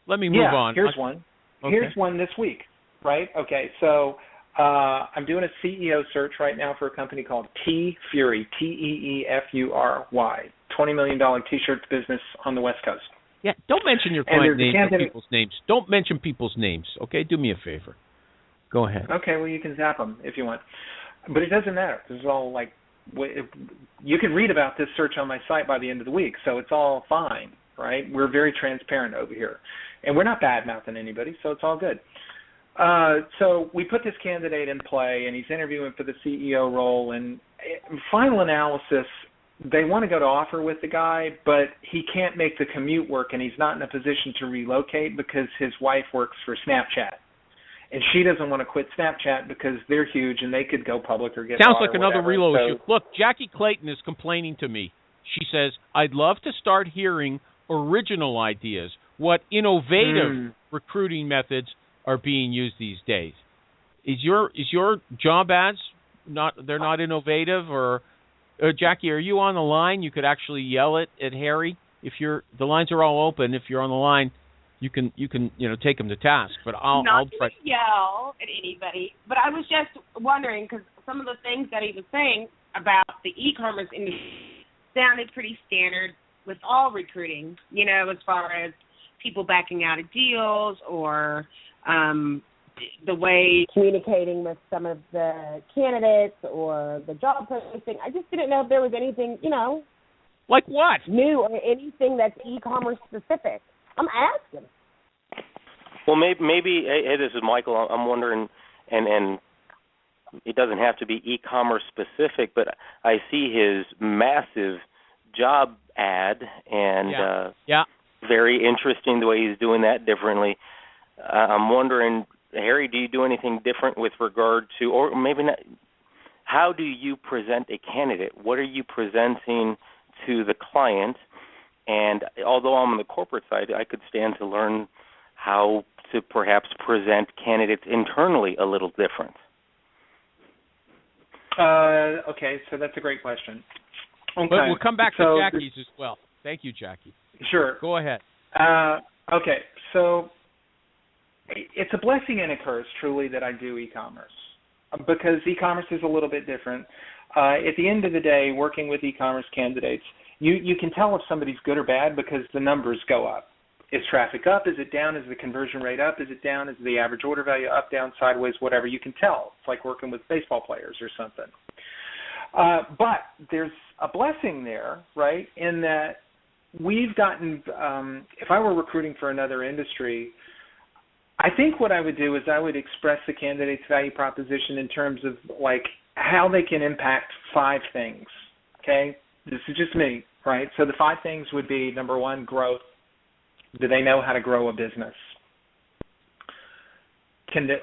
Let me move on. Here's one. Okay. Here's one this week, right? Okay, so I'm doing a CEO search right now for a company called T-Fury, T-E-E-F-U-R-Y, $20 million T-shirts business on the West Coast. Yeah, don't mention your client names or people's names. Don't mention people's names, okay? Do me a favor. Go ahead. Okay, well, you can zap them if you want. But it doesn't matter. This is all like, you can read about this search on my site by the end of the week, so it's all fine, right? We're very transparent over here. And we're not bad-mouthing anybody, so it's all good. So we put this candidate in play, and he's interviewing for the CEO role. And final analysis, they want to go to offer with the guy, but he can't make the commute work, and he's not in a position to relocate because his wife works for Snapchat. And she doesn't want to quit Snapchat because they're huge and they could go public or get Sounds bought like or another whatever. relo issue. Look, Jackie Clayton is complaining to me. She says, I'd love to start hearing original ideas. What innovative recruiting methods are being used these days? Is your job ads they're not innovative? Or Jackie, are you on the line? You could actually yell it at Harry. If the lines are all open, if you're on the line, you can take him to task. But I'll not yell at anybody. But I was just wondering because some of the things that he was saying about the e-commerce industry sounded pretty standard with all recruiting. As far as people backing out of deals or the way communicating with some of the candidates or the job posting. I just didn't know if there was anything, like what? New or anything that's e-commerce specific. I'm asking. Well, maybe hey, this is Michael. I'm wondering, and it doesn't have to be e-commerce specific, but I see his massive job ad, and very interesting the way he's doing that differently. I'm wondering, Harry, do you do anything different with regard to, or maybe not, how do you present a candidate? What are you presenting to the client? And although I'm on the corporate side, I could stand to learn how to perhaps present candidates internally a little different. Okay, so that's a great question. Okay. But we'll come back to Jackie's as well. Thank you, Jackie. Sure. Go ahead. Okay, so it's a blessing and a curse, truly, that I do e-commerce because e-commerce is a little bit different. At the end of the day, working with e-commerce candidates, you can tell if somebody's good or bad because the numbers go up. Is traffic up? Is it down? Is the conversion rate up? Is it down? Is the average order value up, down, sideways, whatever? You can tell. It's like working with baseball players or something. But there's a blessing there, right, in that we've gotten, if I were recruiting for another industry, I think what I would do is I would express the candidate's value proposition in terms of, like, how they can impact 5 things, okay? This is just me, right? So the 5 things would be, number 1, growth. Do they know how to grow a business?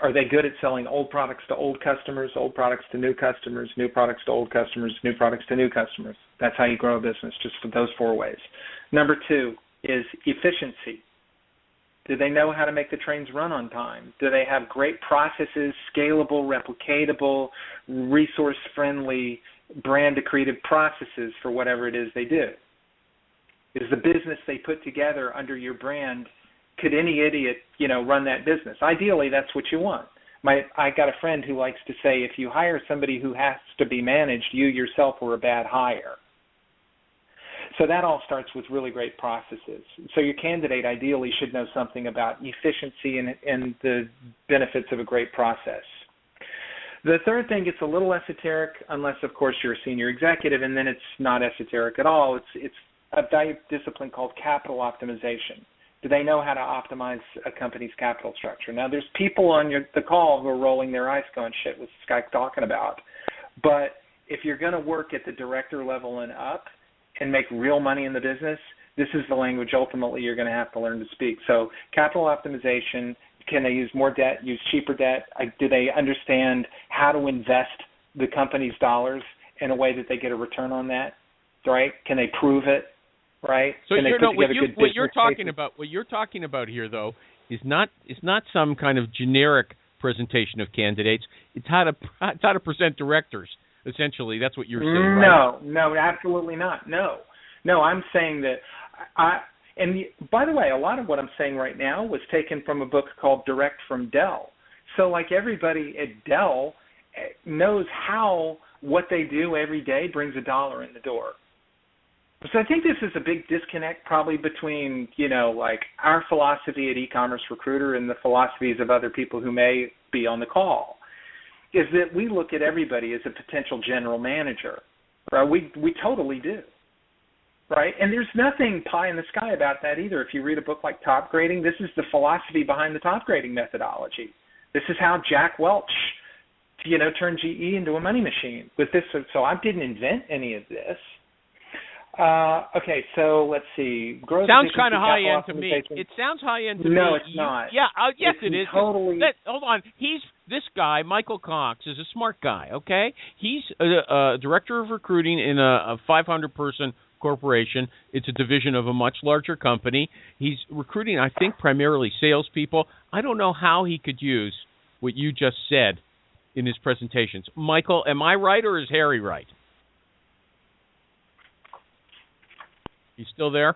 Are they good at selling old products to old customers, old products to new customers, new products to old customers, new products to new customers? That's how you grow a business, just for those 4 ways. Number 2 is efficiency. Do they know how to make the trains run on time? Do they have great processes, scalable, replicatable, resource-friendly, brand-accretive processes for whatever it is they do? Is the business they put together under your brand, could any idiot, run that business? Ideally, that's what you want. I got a friend who likes to say, if you hire somebody who has to be managed, you yourself were a bad hire. So that all starts with really great processes. So your candidate ideally should know something about efficiency and the benefits of a great process. The third thing gets a little esoteric, unless, of course, you're a senior executive, and then it's not esoteric at all. It's a value discipline called capital optimization. Do they know how to optimize a company's capital structure? Now, there's people on the call who are rolling their eyes going, shit, what's this guy talking about? But if you're going to work at the director level and up and make real money in the business, this is the language ultimately you're going to have to learn to speak. So capital optimization, can they use more debt, use cheaper debt? Do they understand how to invest the company's dollars in a way that they get a return on that, right? Can they prove it? Right. So what you're talking about here, though, is not some kind of generic presentation of candidates. It's how to present directors. Essentially, that's what you're saying, right? No, absolutely not. No, I'm saying that by the way, a lot of what I'm saying right now was taken from a book called Direct from Dell. So like everybody at Dell knows how what they do every day brings $1 in the door. So I think this is a big disconnect probably between, like our philosophy at E-commerce Recruiter and the philosophies of other people who may be on the call, is that we look at everybody as a potential general manager. Right? We totally do. Right? And there's nothing pie in the sky about that either. If you read a book like Top Grading, this is the philosophy behind the top grading methodology. This is how Jack Welch, turned GE into a money machine with this. So I didn't invent any of this. Okay, so let's see. Sounds kind of high end to me. It sounds high end to me. No, it's not. Yeah, yes, it is. Totally. Hold on. This guy, Michael Cox, is a smart guy. Okay, he's a director of recruiting in a 500-person corporation. It's a division of a much larger company. He's recruiting, I think, primarily salespeople. I don't know how he could use what you just said in his presentations. Michael, am I right or is Harry right? You still there?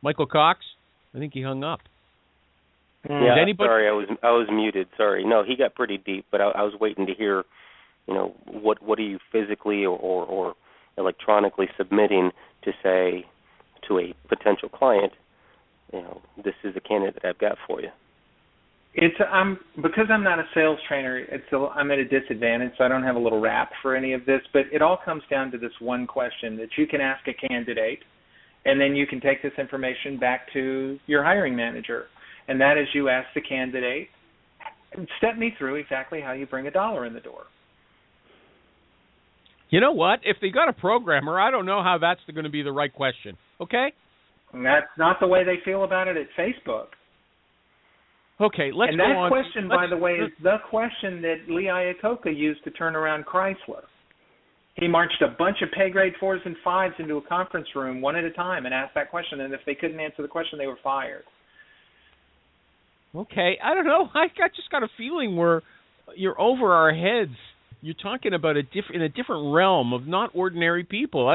Michael Cox? I think he hung up. Yeah, sorry, I was muted. Sorry. No, he got pretty deep, but I was waiting to hear, what are you physically or electronically submitting to say to a potential client, this is a candidate I've got for you. Because I'm not a sales trainer, I'm at a disadvantage, so I don't have a little rap for any of this, but it all comes down to this one question that you can ask a candidate, and then you can take this information back to your hiring manager. And that is, you ask the candidate, step me through exactly how you bring $1 in the door. You know what? If they got a programmer, I don't know how that's going to be the right question. Okay? And that's not the way they feel about it at Facebook. Okay, let's go on. And that question, by the way, is the question that Lee Iacocca used to turn around Chrysler. He marched a bunch of pay grade 4s and 5s into a conference room one at a time and asked that question, and if they couldn't answer the question, they were fired. Okay, I don't know. I just got a feeling where you're over our heads. You're talking about in a different realm of not ordinary people.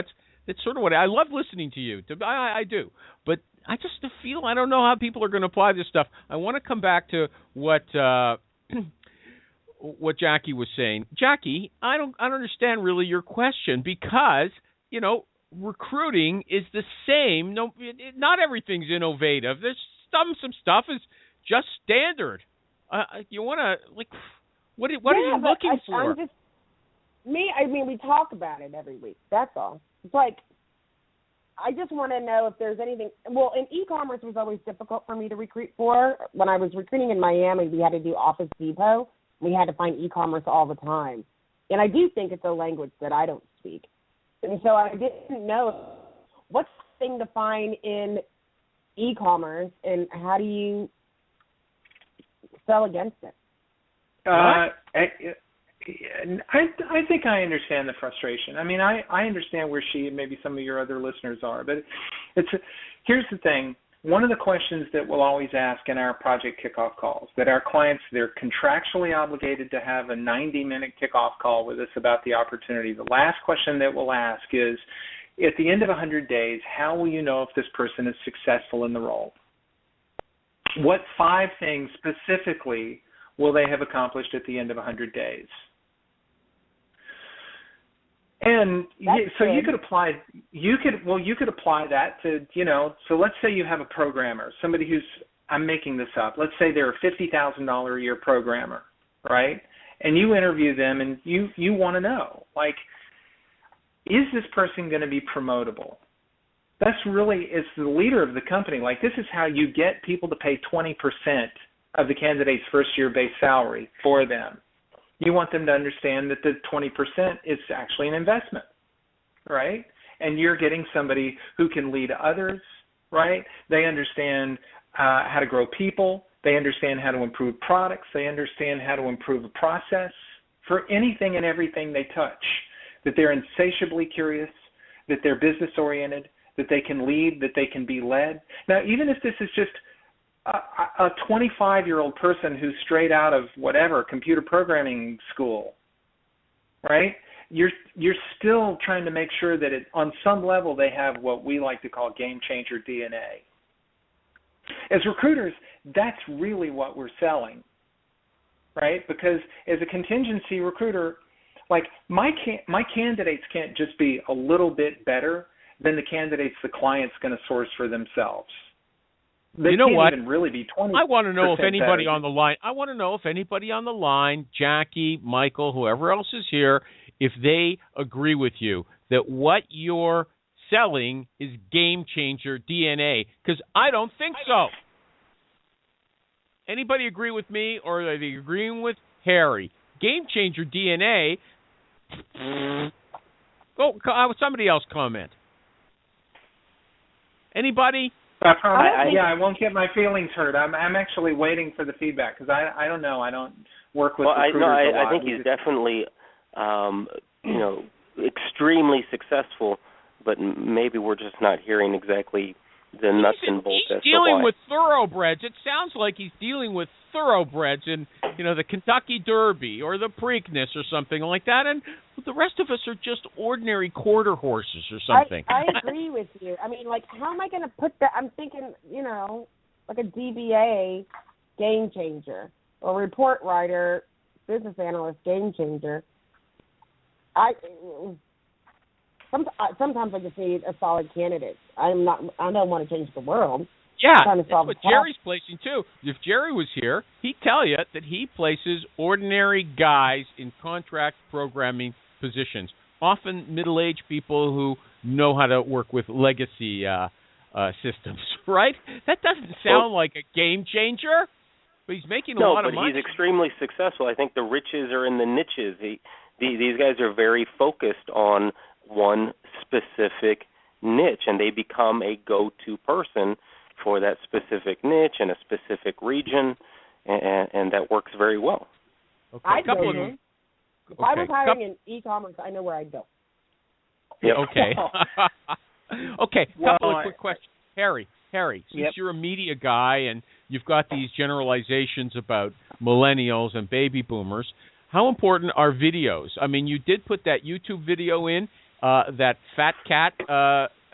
That's sort of what I love listening to you. I do, but I just feel I don't know how people are going to apply this stuff. I want to come back to what Jackie was saying. Jackie, I don't understand really your question because recruiting is the same. No, not everything's innovative. There's some stuff is just standard. You want to what are you looking for? We talk about it every week. That's all. It's like, I just want to know if there's anything. Well, in e-commerce was always difficult for me to recruit for. When I was recruiting in Miami, we had to do Office Depot. We had to find e-commerce all the time. And I do think it's a language that I don't speak. And so I didn't know what's the thing to find in e-commerce and how do you sell against it? I think I understand the frustration. I mean, I understand where she and maybe some of your other listeners are, but here's the thing. One of the questions that we'll always ask in our project kickoff calls, that our clients, they're contractually obligated to have a 90-minute kickoff call with us about the opportunity. The last question that we'll ask is, at the end of 100 days, how will you know if this person is successful in the role? What 5 things specifically will they have accomplished at the end of 100 days? And so you could apply that to, so let's say you have a programmer, somebody who's, I'm making this up, let's say they're a $50,000 a year programmer, right? And you interview them and you want to know, like, is this person going to be promotable? That's really, as the leader of the company, like, this is how you get people to pay 20% of the candidate's first year base salary for them. You want them to understand that the 20% is actually an investment, right? And you're getting somebody who can lead others, right? They understand how to grow people. They understand how to improve products. They understand how to improve a process for anything and everything they touch, that they're insatiably curious, that they're business-oriented, that they can lead, that they can be led. Now, even if this is just a 25-year-old person who's straight out of whatever computer programming school, right? You're still trying to make sure that on some level they have what we like to call game changer DNA. As recruiters, that's really what we're selling, right? Because as a contingency recruiter, like my candidates can't just be a little bit better than the candidates the client's going to source for themselves. They you know can't what? even really be 20%. I want to know if anybody better. on the line. I want to know if anybody on the line, Jackie, Michael, whoever else is here, if they agree with you that what you're selling is game changer DNA. Because I don't think so. Anybody agree with me, or are they agreeing with Harry? Game changer DNA. Somebody else comment. Anybody? I won't get my feelings hurt. I'm actually waiting for the feedback because I don't know. I don't work with recruiters a lot. I think he's definitely extremely successful, but maybe we're just not hearing exactly the nuts and bolts. He's dealing with thoroughbreds. It sounds like he's dealing with thoroughbreds in, the Kentucky Derby or the Preakness or something like that, and the rest of us are just ordinary quarter horses or something. I agree with you. I mean, like, how am I going to put that? I'm thinking, like a DBA game changer or report writer, business analyst game changer. Sometimes I just need a solid candidate. I don't want to change the world. Yeah, that's what Jerry's placing too. If Jerry was here, he'd tell you that he places ordinary guys in contract programming positions, often middle-aged people who know how to work with legacy systems, right? That doesn't sound like a game changer, but he's making a lot of money. No, but he's extremely successful. I think the riches are in the niches. These guys are very focused on one specific niche, and they become a go-to person for that specific niche in a specific region, and that works very well. Okay. If I was hiring in e-commerce, I know where I'd go. Yeah, okay. Okay, couple of quick questions. Harry, since you're a media guy and you've got these generalizations about millennials and baby boomers, how important are videos? I mean, you did put that YouTube video in, that fat cat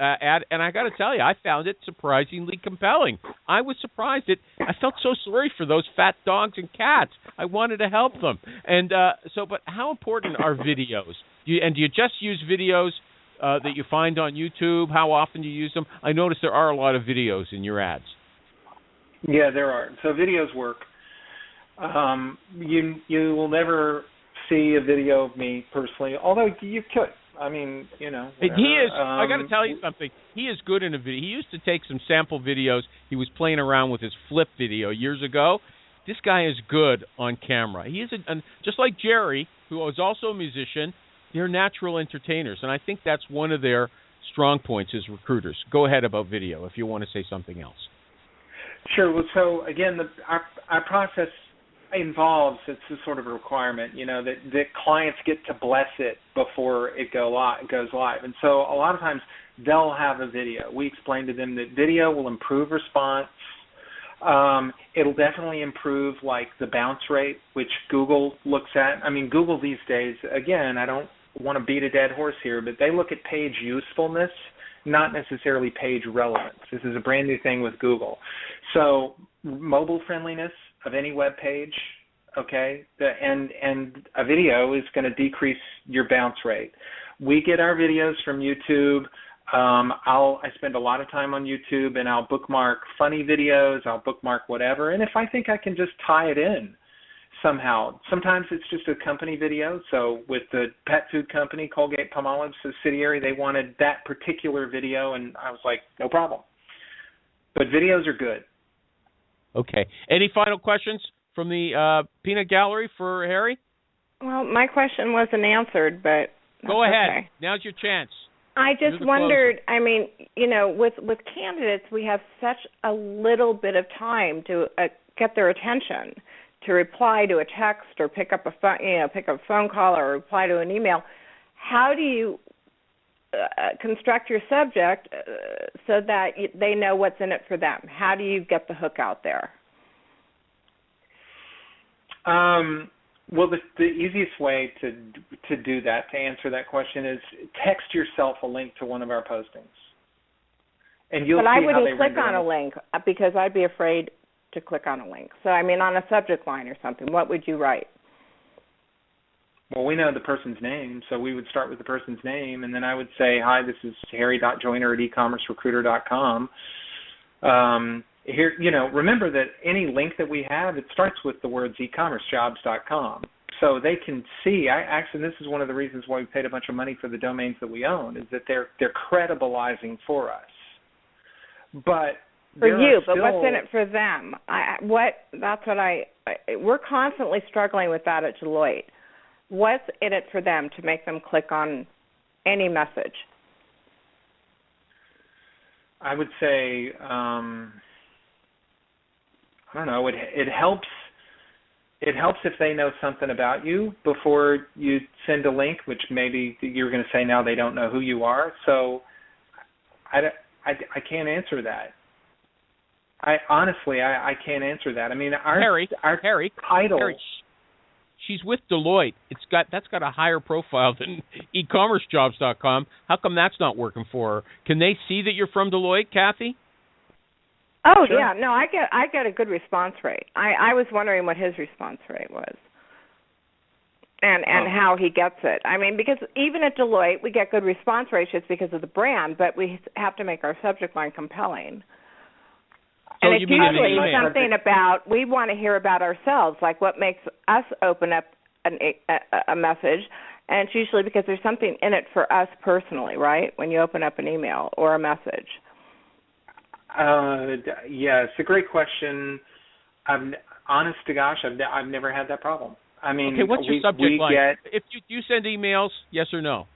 ad, and I got to tell you, I found it surprisingly compelling. I was surprised. I felt so sorry for those fat dogs and cats. I wanted to help them. And but how important are videos? Do you just use videos that you find on YouTube? How often do you use them? I noticed there are a lot of videos in your ads. Yeah, there are. So videos work. You will never see a video of me personally, although you could. I mean, whatever. He is. I got to tell you something. He is good in a video. He used to take some sample videos. He was playing around with his flip video years ago. This guy is good on camera. He is just like Jerry, who was also a musician. They're natural entertainers, and I think that's one of their strong points as recruiters. Go ahead about video if you want to say something else. Sure. Well, so again, our process involves, it's a sort of a requirement, that clients get to bless it before it goes live. And so a lot of times they'll have a video. We explain to them that video will improve response. It'll definitely improve like the bounce rate, which Google looks at. I mean, Google these days, again, I don't want to beat a dead horse here, but they look at page usefulness, not necessarily page relevance. This is a brand new thing with Google. So mobile friendliness of any web page, okay, and a video is going to decrease your bounce rate. We get our videos from YouTube. I spend a lot of time on YouTube, and I'll bookmark funny videos, I'll bookmark whatever, and if I think I can just tie it in somehow. Sometimes it's just a company video. So with the pet food company, Colgate-Palmolive subsidiary, they wanted that particular video, and I was like, no problem. But videos are good. Okay. Any final questions from the peanut gallery for Harry? Well, my question wasn't answered, but go ahead. Okay. Now's your chance. I just wondered, I mean, with candidates, we have such a little bit of time to get their attention, to reply to a text or pick up a phone call or reply to an email. How do you construct your subject so that they know what's in it for them? How do you get the hook out there? Well, the easiest way to do that, to answer that question, is text yourself a link to one of our postings, and you'll see how they render. But I wouldn't click on a link because I'd be afraid to click on a link. So, I mean, on a subject line or something, what would you write? Well, we know the person's name, so we would start with the person's name, and then I would say, hi, this is Harry.Joyner at ecommercerecruiter.com. Here, remember that any link that we have, it starts with the words ecommercejobs.com. So they can see, this is one of the reasons why we paid a bunch of money for the domains that we own, is that they're credibilizing for us. But for you, but what's in it for them? We're constantly struggling with that at Deloitte. What's in it for them to make them click on any message? I would say, I don't know. It helps. It helps if they know something about you before you send a link, which maybe you're going to say now they don't know who you are. So I can't answer that. I can't answer that. I mean, our title. Harry, she's with Deloitte. That's got a higher profile than ecommercejobs.com. How come that's not working for her? Can they see that you're from Deloitte, Kathy? Oh, sure. Yeah. No, I get a good response rate. I was wondering what his response rate was and how he gets it. I mean, because even at Deloitte, we get good response rates just because of the brand, but we have to make our subject line compelling. So and it's usually something about, we want to hear about ourselves, like what makes us open up a message, and it's usually because there's something in it for us personally, right, when you open up an email or a message. Yeah, it's a great question. Honest to gosh, I've never had that problem. I mean, okay, what's your subject line? If you send emails, yes or no?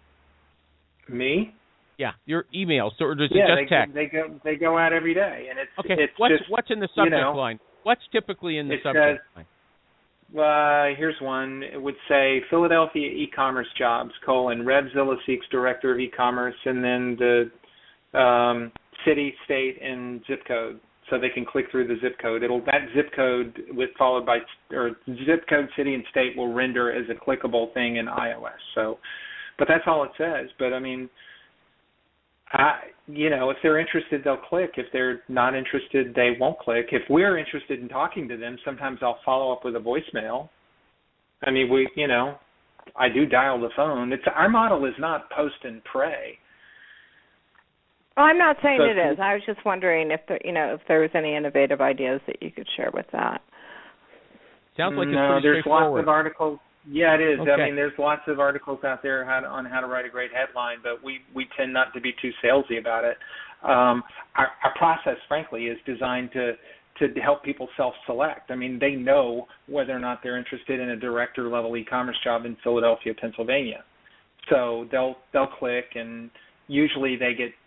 Me? Yeah, your emails, or does it just text? They go out every day, and it's okay. It's what's in the subject line? What's typically in the subject line? Here's one. It would say Philadelphia e-commerce jobs : Revzilla seeks director of e-commerce, and then the city, state, and zip code, so they can click through the zip code. That zip code followed by zip code, city, and state will render as a clickable thing in iOS. So, but that's all it says. But I mean, if they're interested, they'll click. If they're not interested, they won't click. If we're interested in talking to them, sometimes I'll follow up with a voicemail. I mean, I do dial the phone. Our model is not post and pray. Well, I'm not saying it is. I was just wondering if there was any innovative ideas that you could share with that. Sounds like it's pretty straightforward. There's lots of articles. Yeah, it is. Okay. I mean, there's lots of articles out there on how to write a great headline, but we tend not to be too salesy about it. Our process, frankly, is designed to help people self-select. I mean, they know whether or not they're interested in a director-level e-commerce job in Philadelphia, Pennsylvania. So they'll click, and usually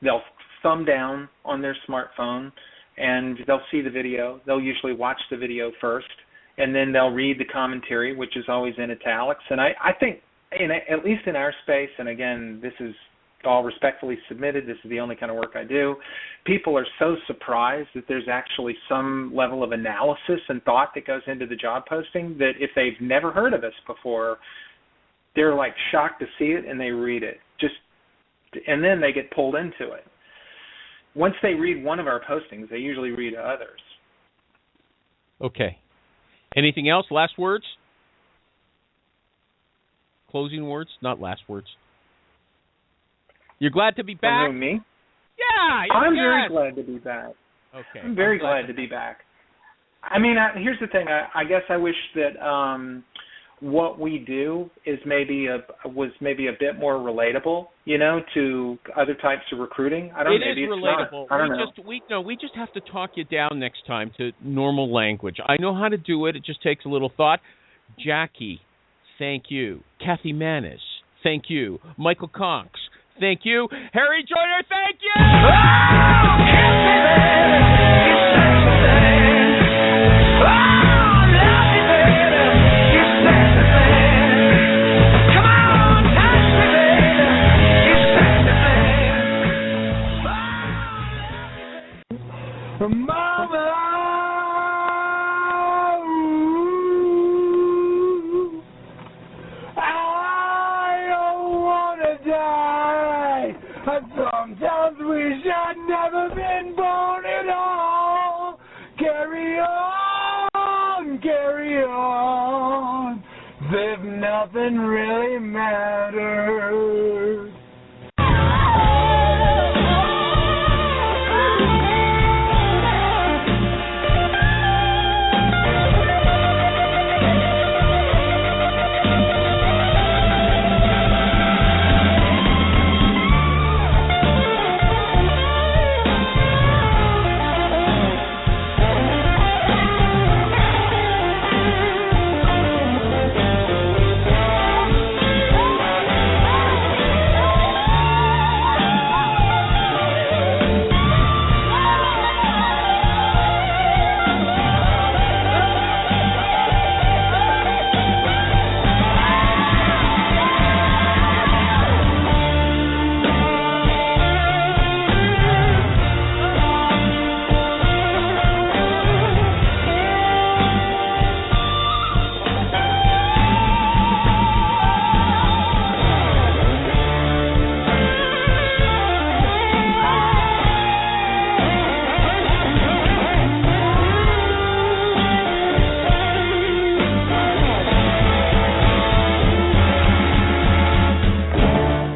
they'll thumb down on their smartphone, and they'll see the video. They'll usually watch the video first, and then they'll read the commentary, which is always in italics. And I think, at least in our space, and again, this is all respectfully submitted, this is the only kind of work I do, people are so surprised that there's actually some level of analysis and thought that goes into the job posting that if they've never heard of us before, they're like shocked to see it, and they read it. And then they get pulled into it. Once they read one of our postings, they usually read others. Okay. Anything else? Last words? Closing words? Not last words. You're glad to be back? From me? Yeah. I'm very glad to be back. Okay. I'm very glad to be back. I mean, here's the thing. I guess I wish that what we do is was maybe a bit more relatable, to other types of recruiting. I don't know. Maybe it's relatable. I don't know. We just have to talk you down next time to normal language. I know how to do it. It just takes a little thought. Jackie, thank you. Kathy Manis, thank you. Michael Conks, thank you. Harry Joyner, thank you. But sometimes wish I'd never been born at all. Carry on, carry on, as if nothing really matters.